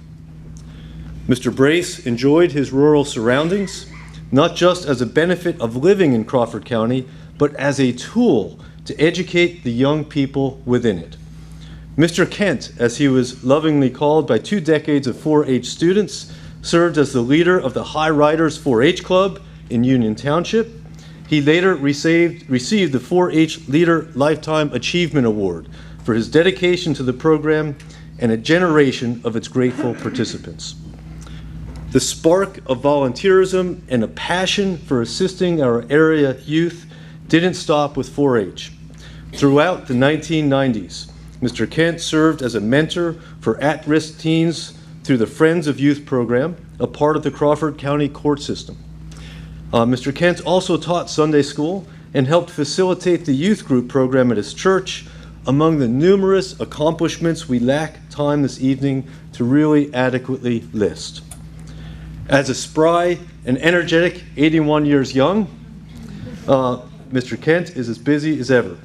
Mr. Brace enjoyed his rural surroundings, not just as a benefit of living in Crawford County, but as a tool to educate the young people within it. Mr. Kent, as he was lovingly called by 2 decades of 4-H students, served as the leader of the High Riders 4-H Club in Union Township. He later received the 4-H Leader Lifetime Achievement Award for his dedication to the program and a generation of its grateful participants. The spark of volunteerism and a passion for assisting our area youth didn't stop with 4-H. Throughout the 1990s, Mr. Kent served as a mentor for at-risk teens through the Friends of Youth program, a part of the Crawford County court system. Mr. Kent also taught Sunday school and helped facilitate the youth group program at his church, among the numerous accomplishments we lack time this evening to really adequately list. As a spry and energetic 81 years young, Mr. Kent is as busy as ever.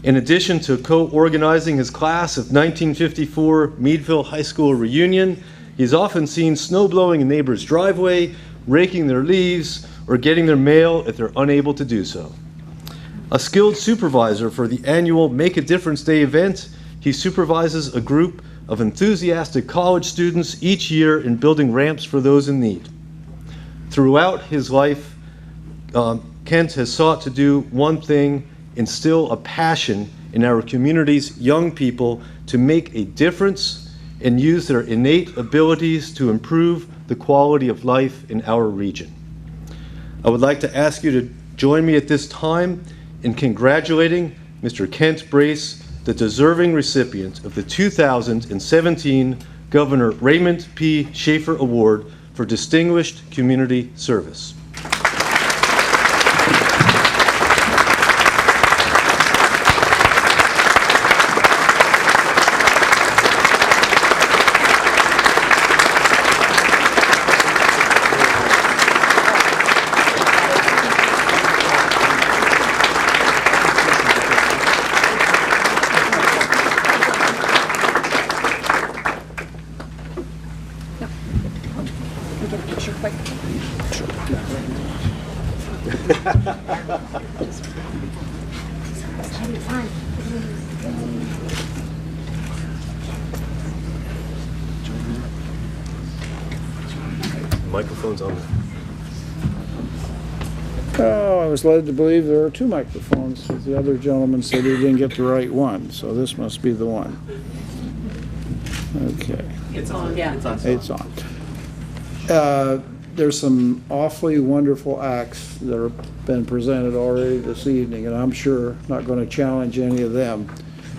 In addition to co-organizing his class of 1954 Meadville High School reunion, he's often seen snowblowing a neighbor's driveway, raking their leaves, or getting their mail if they're unable to do so. A skilled supervisor for the annual Make a Difference Day event, he supervises a group of enthusiastic college students each year in building ramps for those in need. Throughout his life, Kent has sought to do one thing: instill a passion in our community's young people to make a difference and use their innate abilities to improve the quality of life in our region. I would like to ask you to join me at this time in congratulating Mr. Kent Brace, the deserving recipient of the 2017 Governor Raymond P Schafer Award for Distinguished Community Service. Microphone's on. Oh, I was led to believe there are 2 microphones. The other gentleman said he didn't get the right one, so this must be the one. Okay. It's on, yeah. It's on. there's some awfully wonderful acts that have been presented already this evening, and I'm sure not going to challenge any of them.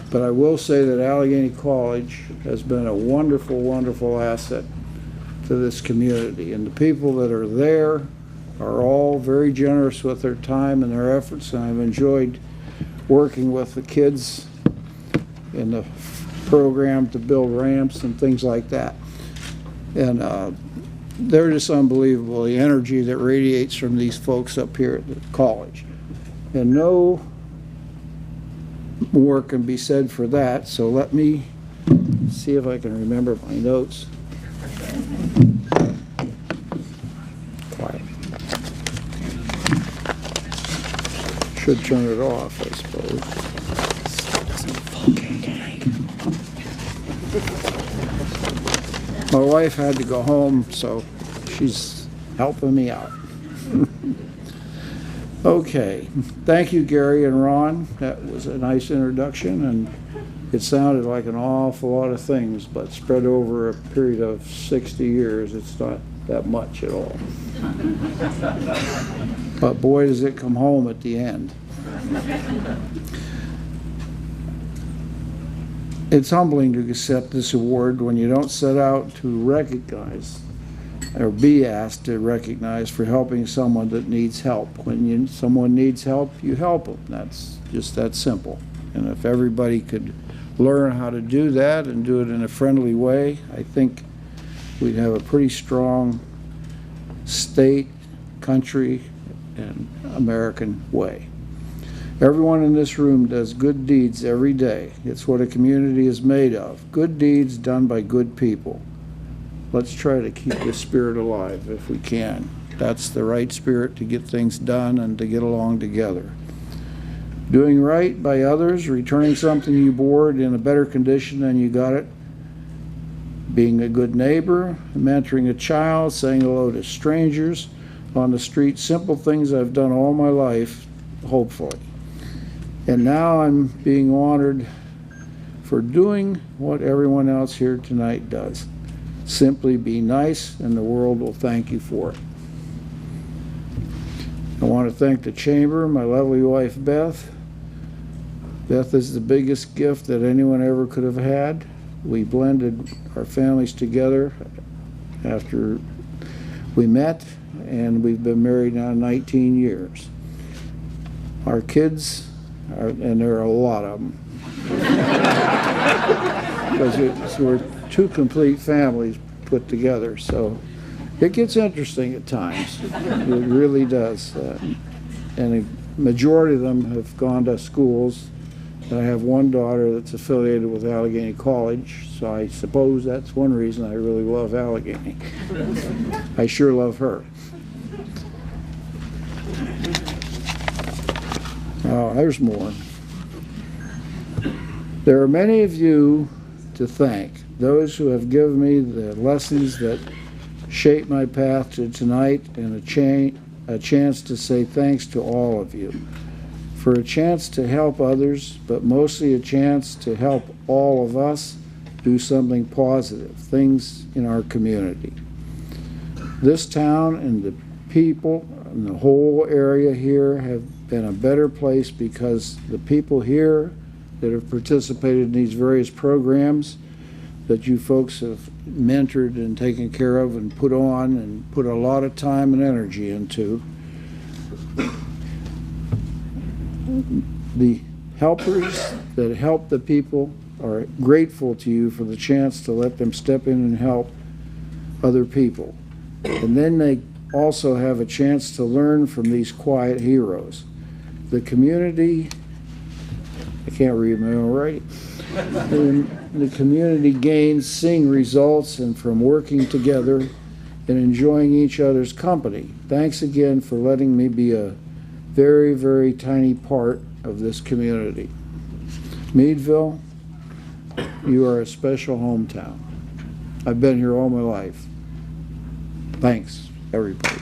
But I will say that Allegheny College has been a wonderful, wonderful asset to this community. And the people that are there are all very generous with their time and their efforts, and I've enjoyed working with the kids in the program to build ramps and things like that. And they're just unbelievable, the energy that radiates from these folks up here at the college. And no more can be said for that, so let me see if I can remember my notes. Quiet. Should turn it off, I suppose. My wife had to go home, so she's helping me out. Okay, thank you, Gary and Ron. That was a nice introduction, and it sounded like an awful lot of things, but spread over a period of 60 years, it's not that much at all. But boy, does it come home at the end. It's humbling to accept this award when you don't set out to recognize or be asked to recognize for helping someone that needs help. When someone needs help, you help them. That's just that simple. And if everybody could learn how to do that and do it in a friendly way, I think we'd have a pretty strong state, country, and American way. Everyone in this room does good deeds every day. It's what a community is made of. Good deeds done by good people. Let's try to keep this spirit alive if we can. That's the right spirit to get things done and to get along together. Doing right by others, returning something you borrowed in a better condition than you got it, being a good neighbor, mentoring a child, saying hello to strangers on the street, simple things I've done all my life, hopefully. And now I'm being honored for doing what everyone else here tonight does. Simply be nice and the world will thank you for it. I want to thank the Chamber, my lovely wife Beth. Beth is the biggest gift that anyone ever could have had. We blended our families together after we met, and we've been married now 19 years. Our kids, and there are a lot of them, because we're two complete families put together, so it gets interesting at times. It really does. And a majority of them have gone to schools. I have one daughter that's affiliated with Allegheny College, so I suppose that's one reason I really love Allegheny. I sure love her. Oh, there's more. There are many of you to thank, those who have given me the lessons that shaped my path to tonight, and a chance to say thanks to all of you. For a chance to help others, but mostly a chance to help all of us do something positive, things in our community. This town and the people and the whole area here have been a better place because the people here that have participated in these various programs that you folks have mentored and taken care of and put on and put a lot of time and energy into. The helpers that help the people are grateful to you for the chance to let them step in and help other people. And then they also have a chance to learn from these quiet heroes. The community, I can't read my own writing. The community gains seeing results and from working together and enjoying each other's company. Thanks again for letting me be a very, very tiny part of this community. Meadville, you are a special hometown. I've been here all my life. Thanks, everybody.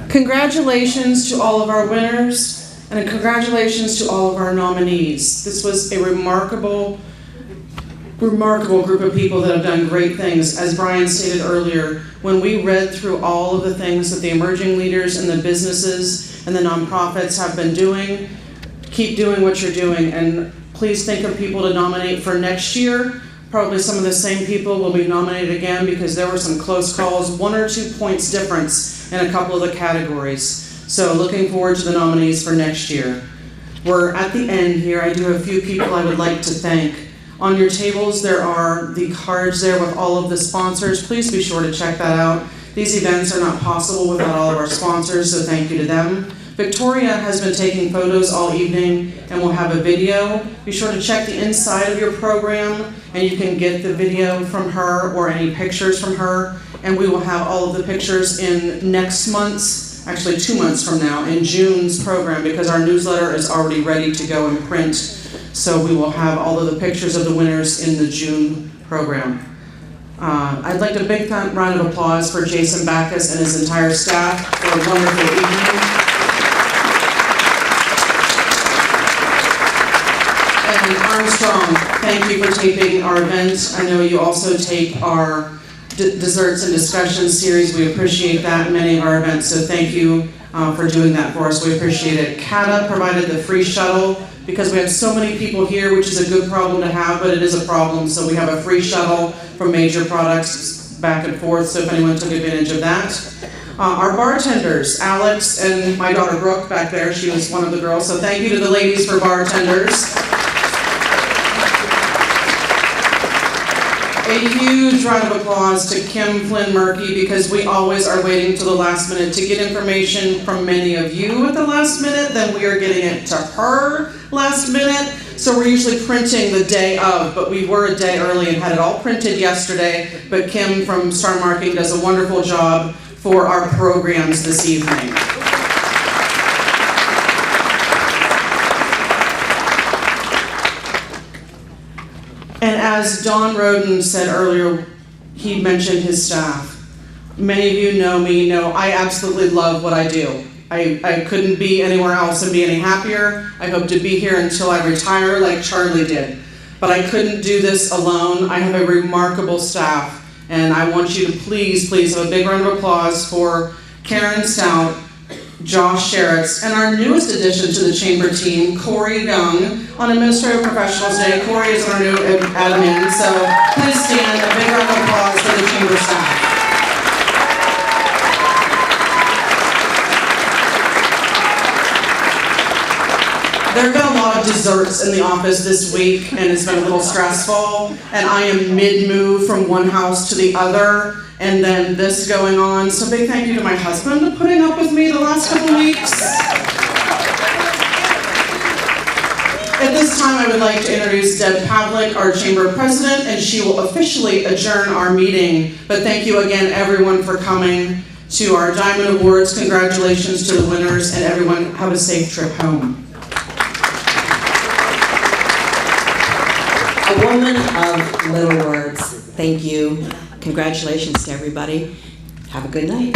Congratulations to all of our winners, and congratulations to all of our nominees. This was a remarkable group of people that have done great things. As Brian stated earlier, when we read through all of the things that the emerging leaders and the businesses and the nonprofits have been doing, keep doing what you're doing, and please think of people to nominate for next year. Probably some of the same people will be nominated again because there were some close calls, 1 or 2 points difference in a couple of the categories. So looking forward to the nominees for next year. We're at the end here. I do have a few people I would like to thank. On your tables there are the cards there with all of the sponsors. Please be sure to check that out. These events are not possible without all of our sponsors, so thank you to them. Victoria has been taking photos all evening and will have a video. Be sure to check the inside of your program and you can get the video from her or any pictures from her. And we will have all of the pictures in next month's, actually 2 months from now, in June's program because our newsletter is already ready to go and print. So we will have all of the pictures of the winners in the June program. I'd like a big round of applause for Jason Backus and his entire staff for a wonderful evening. And Armstrong, thank you for taping our event. I know you also tape our desserts and discussion series. We appreciate that in many of our events, so thank you for doing that for us. We appreciate it. CATA provided the free shuttle because we have so many people here, which is a good problem to have, but it is a problem. So we have a free shuttle from Major Products back and forth, so if anyone took advantage of that. Our bartenders, Alex and my daughter Brooke back there, she was one of the girls, so thank you to the ladies for bartenders. A huge round of applause to Kim Flynn Murphy because we always are waiting to the last minute to get information from many of you at the last minute, then we are getting it to her last minute. So we're usually printing the day of, but we were a day early and had it all printed yesterday. But Kim from Star Marketing does a wonderful job for our programs this evening. And as Don Roden said earlier, he mentioned his staff. Many of you know me, know I absolutely love what I do. I couldn't be anywhere else and be any happier. I hope to be here until I retire like Charlie did. But I couldn't do this alone. I have a remarkable staff. And I want you to please, please have a big round of applause for Karen Stout, Josh Sheritz, and our newest addition to the chamber team, Corey Young, on Administrative Professionals Day. Corey is our new admin, so please stand. A big round of applause for the chamber staff. There have been a lot of desserts in the office this week, and it's been a little stressful, and I am mid-move from one house to the other, and then this going on. So big thank you to my husband for putting up with me the last couple weeks. At this time, I would like to introduce Deb Pavlik, our chamber president, and she will officially adjourn our meeting. But thank you again, everyone, for coming to our Diamond Awards. Congratulations to the winners, and everyone have a safe trip home. A woman of little words. Thank you. Congratulations to everybody. Have a good night.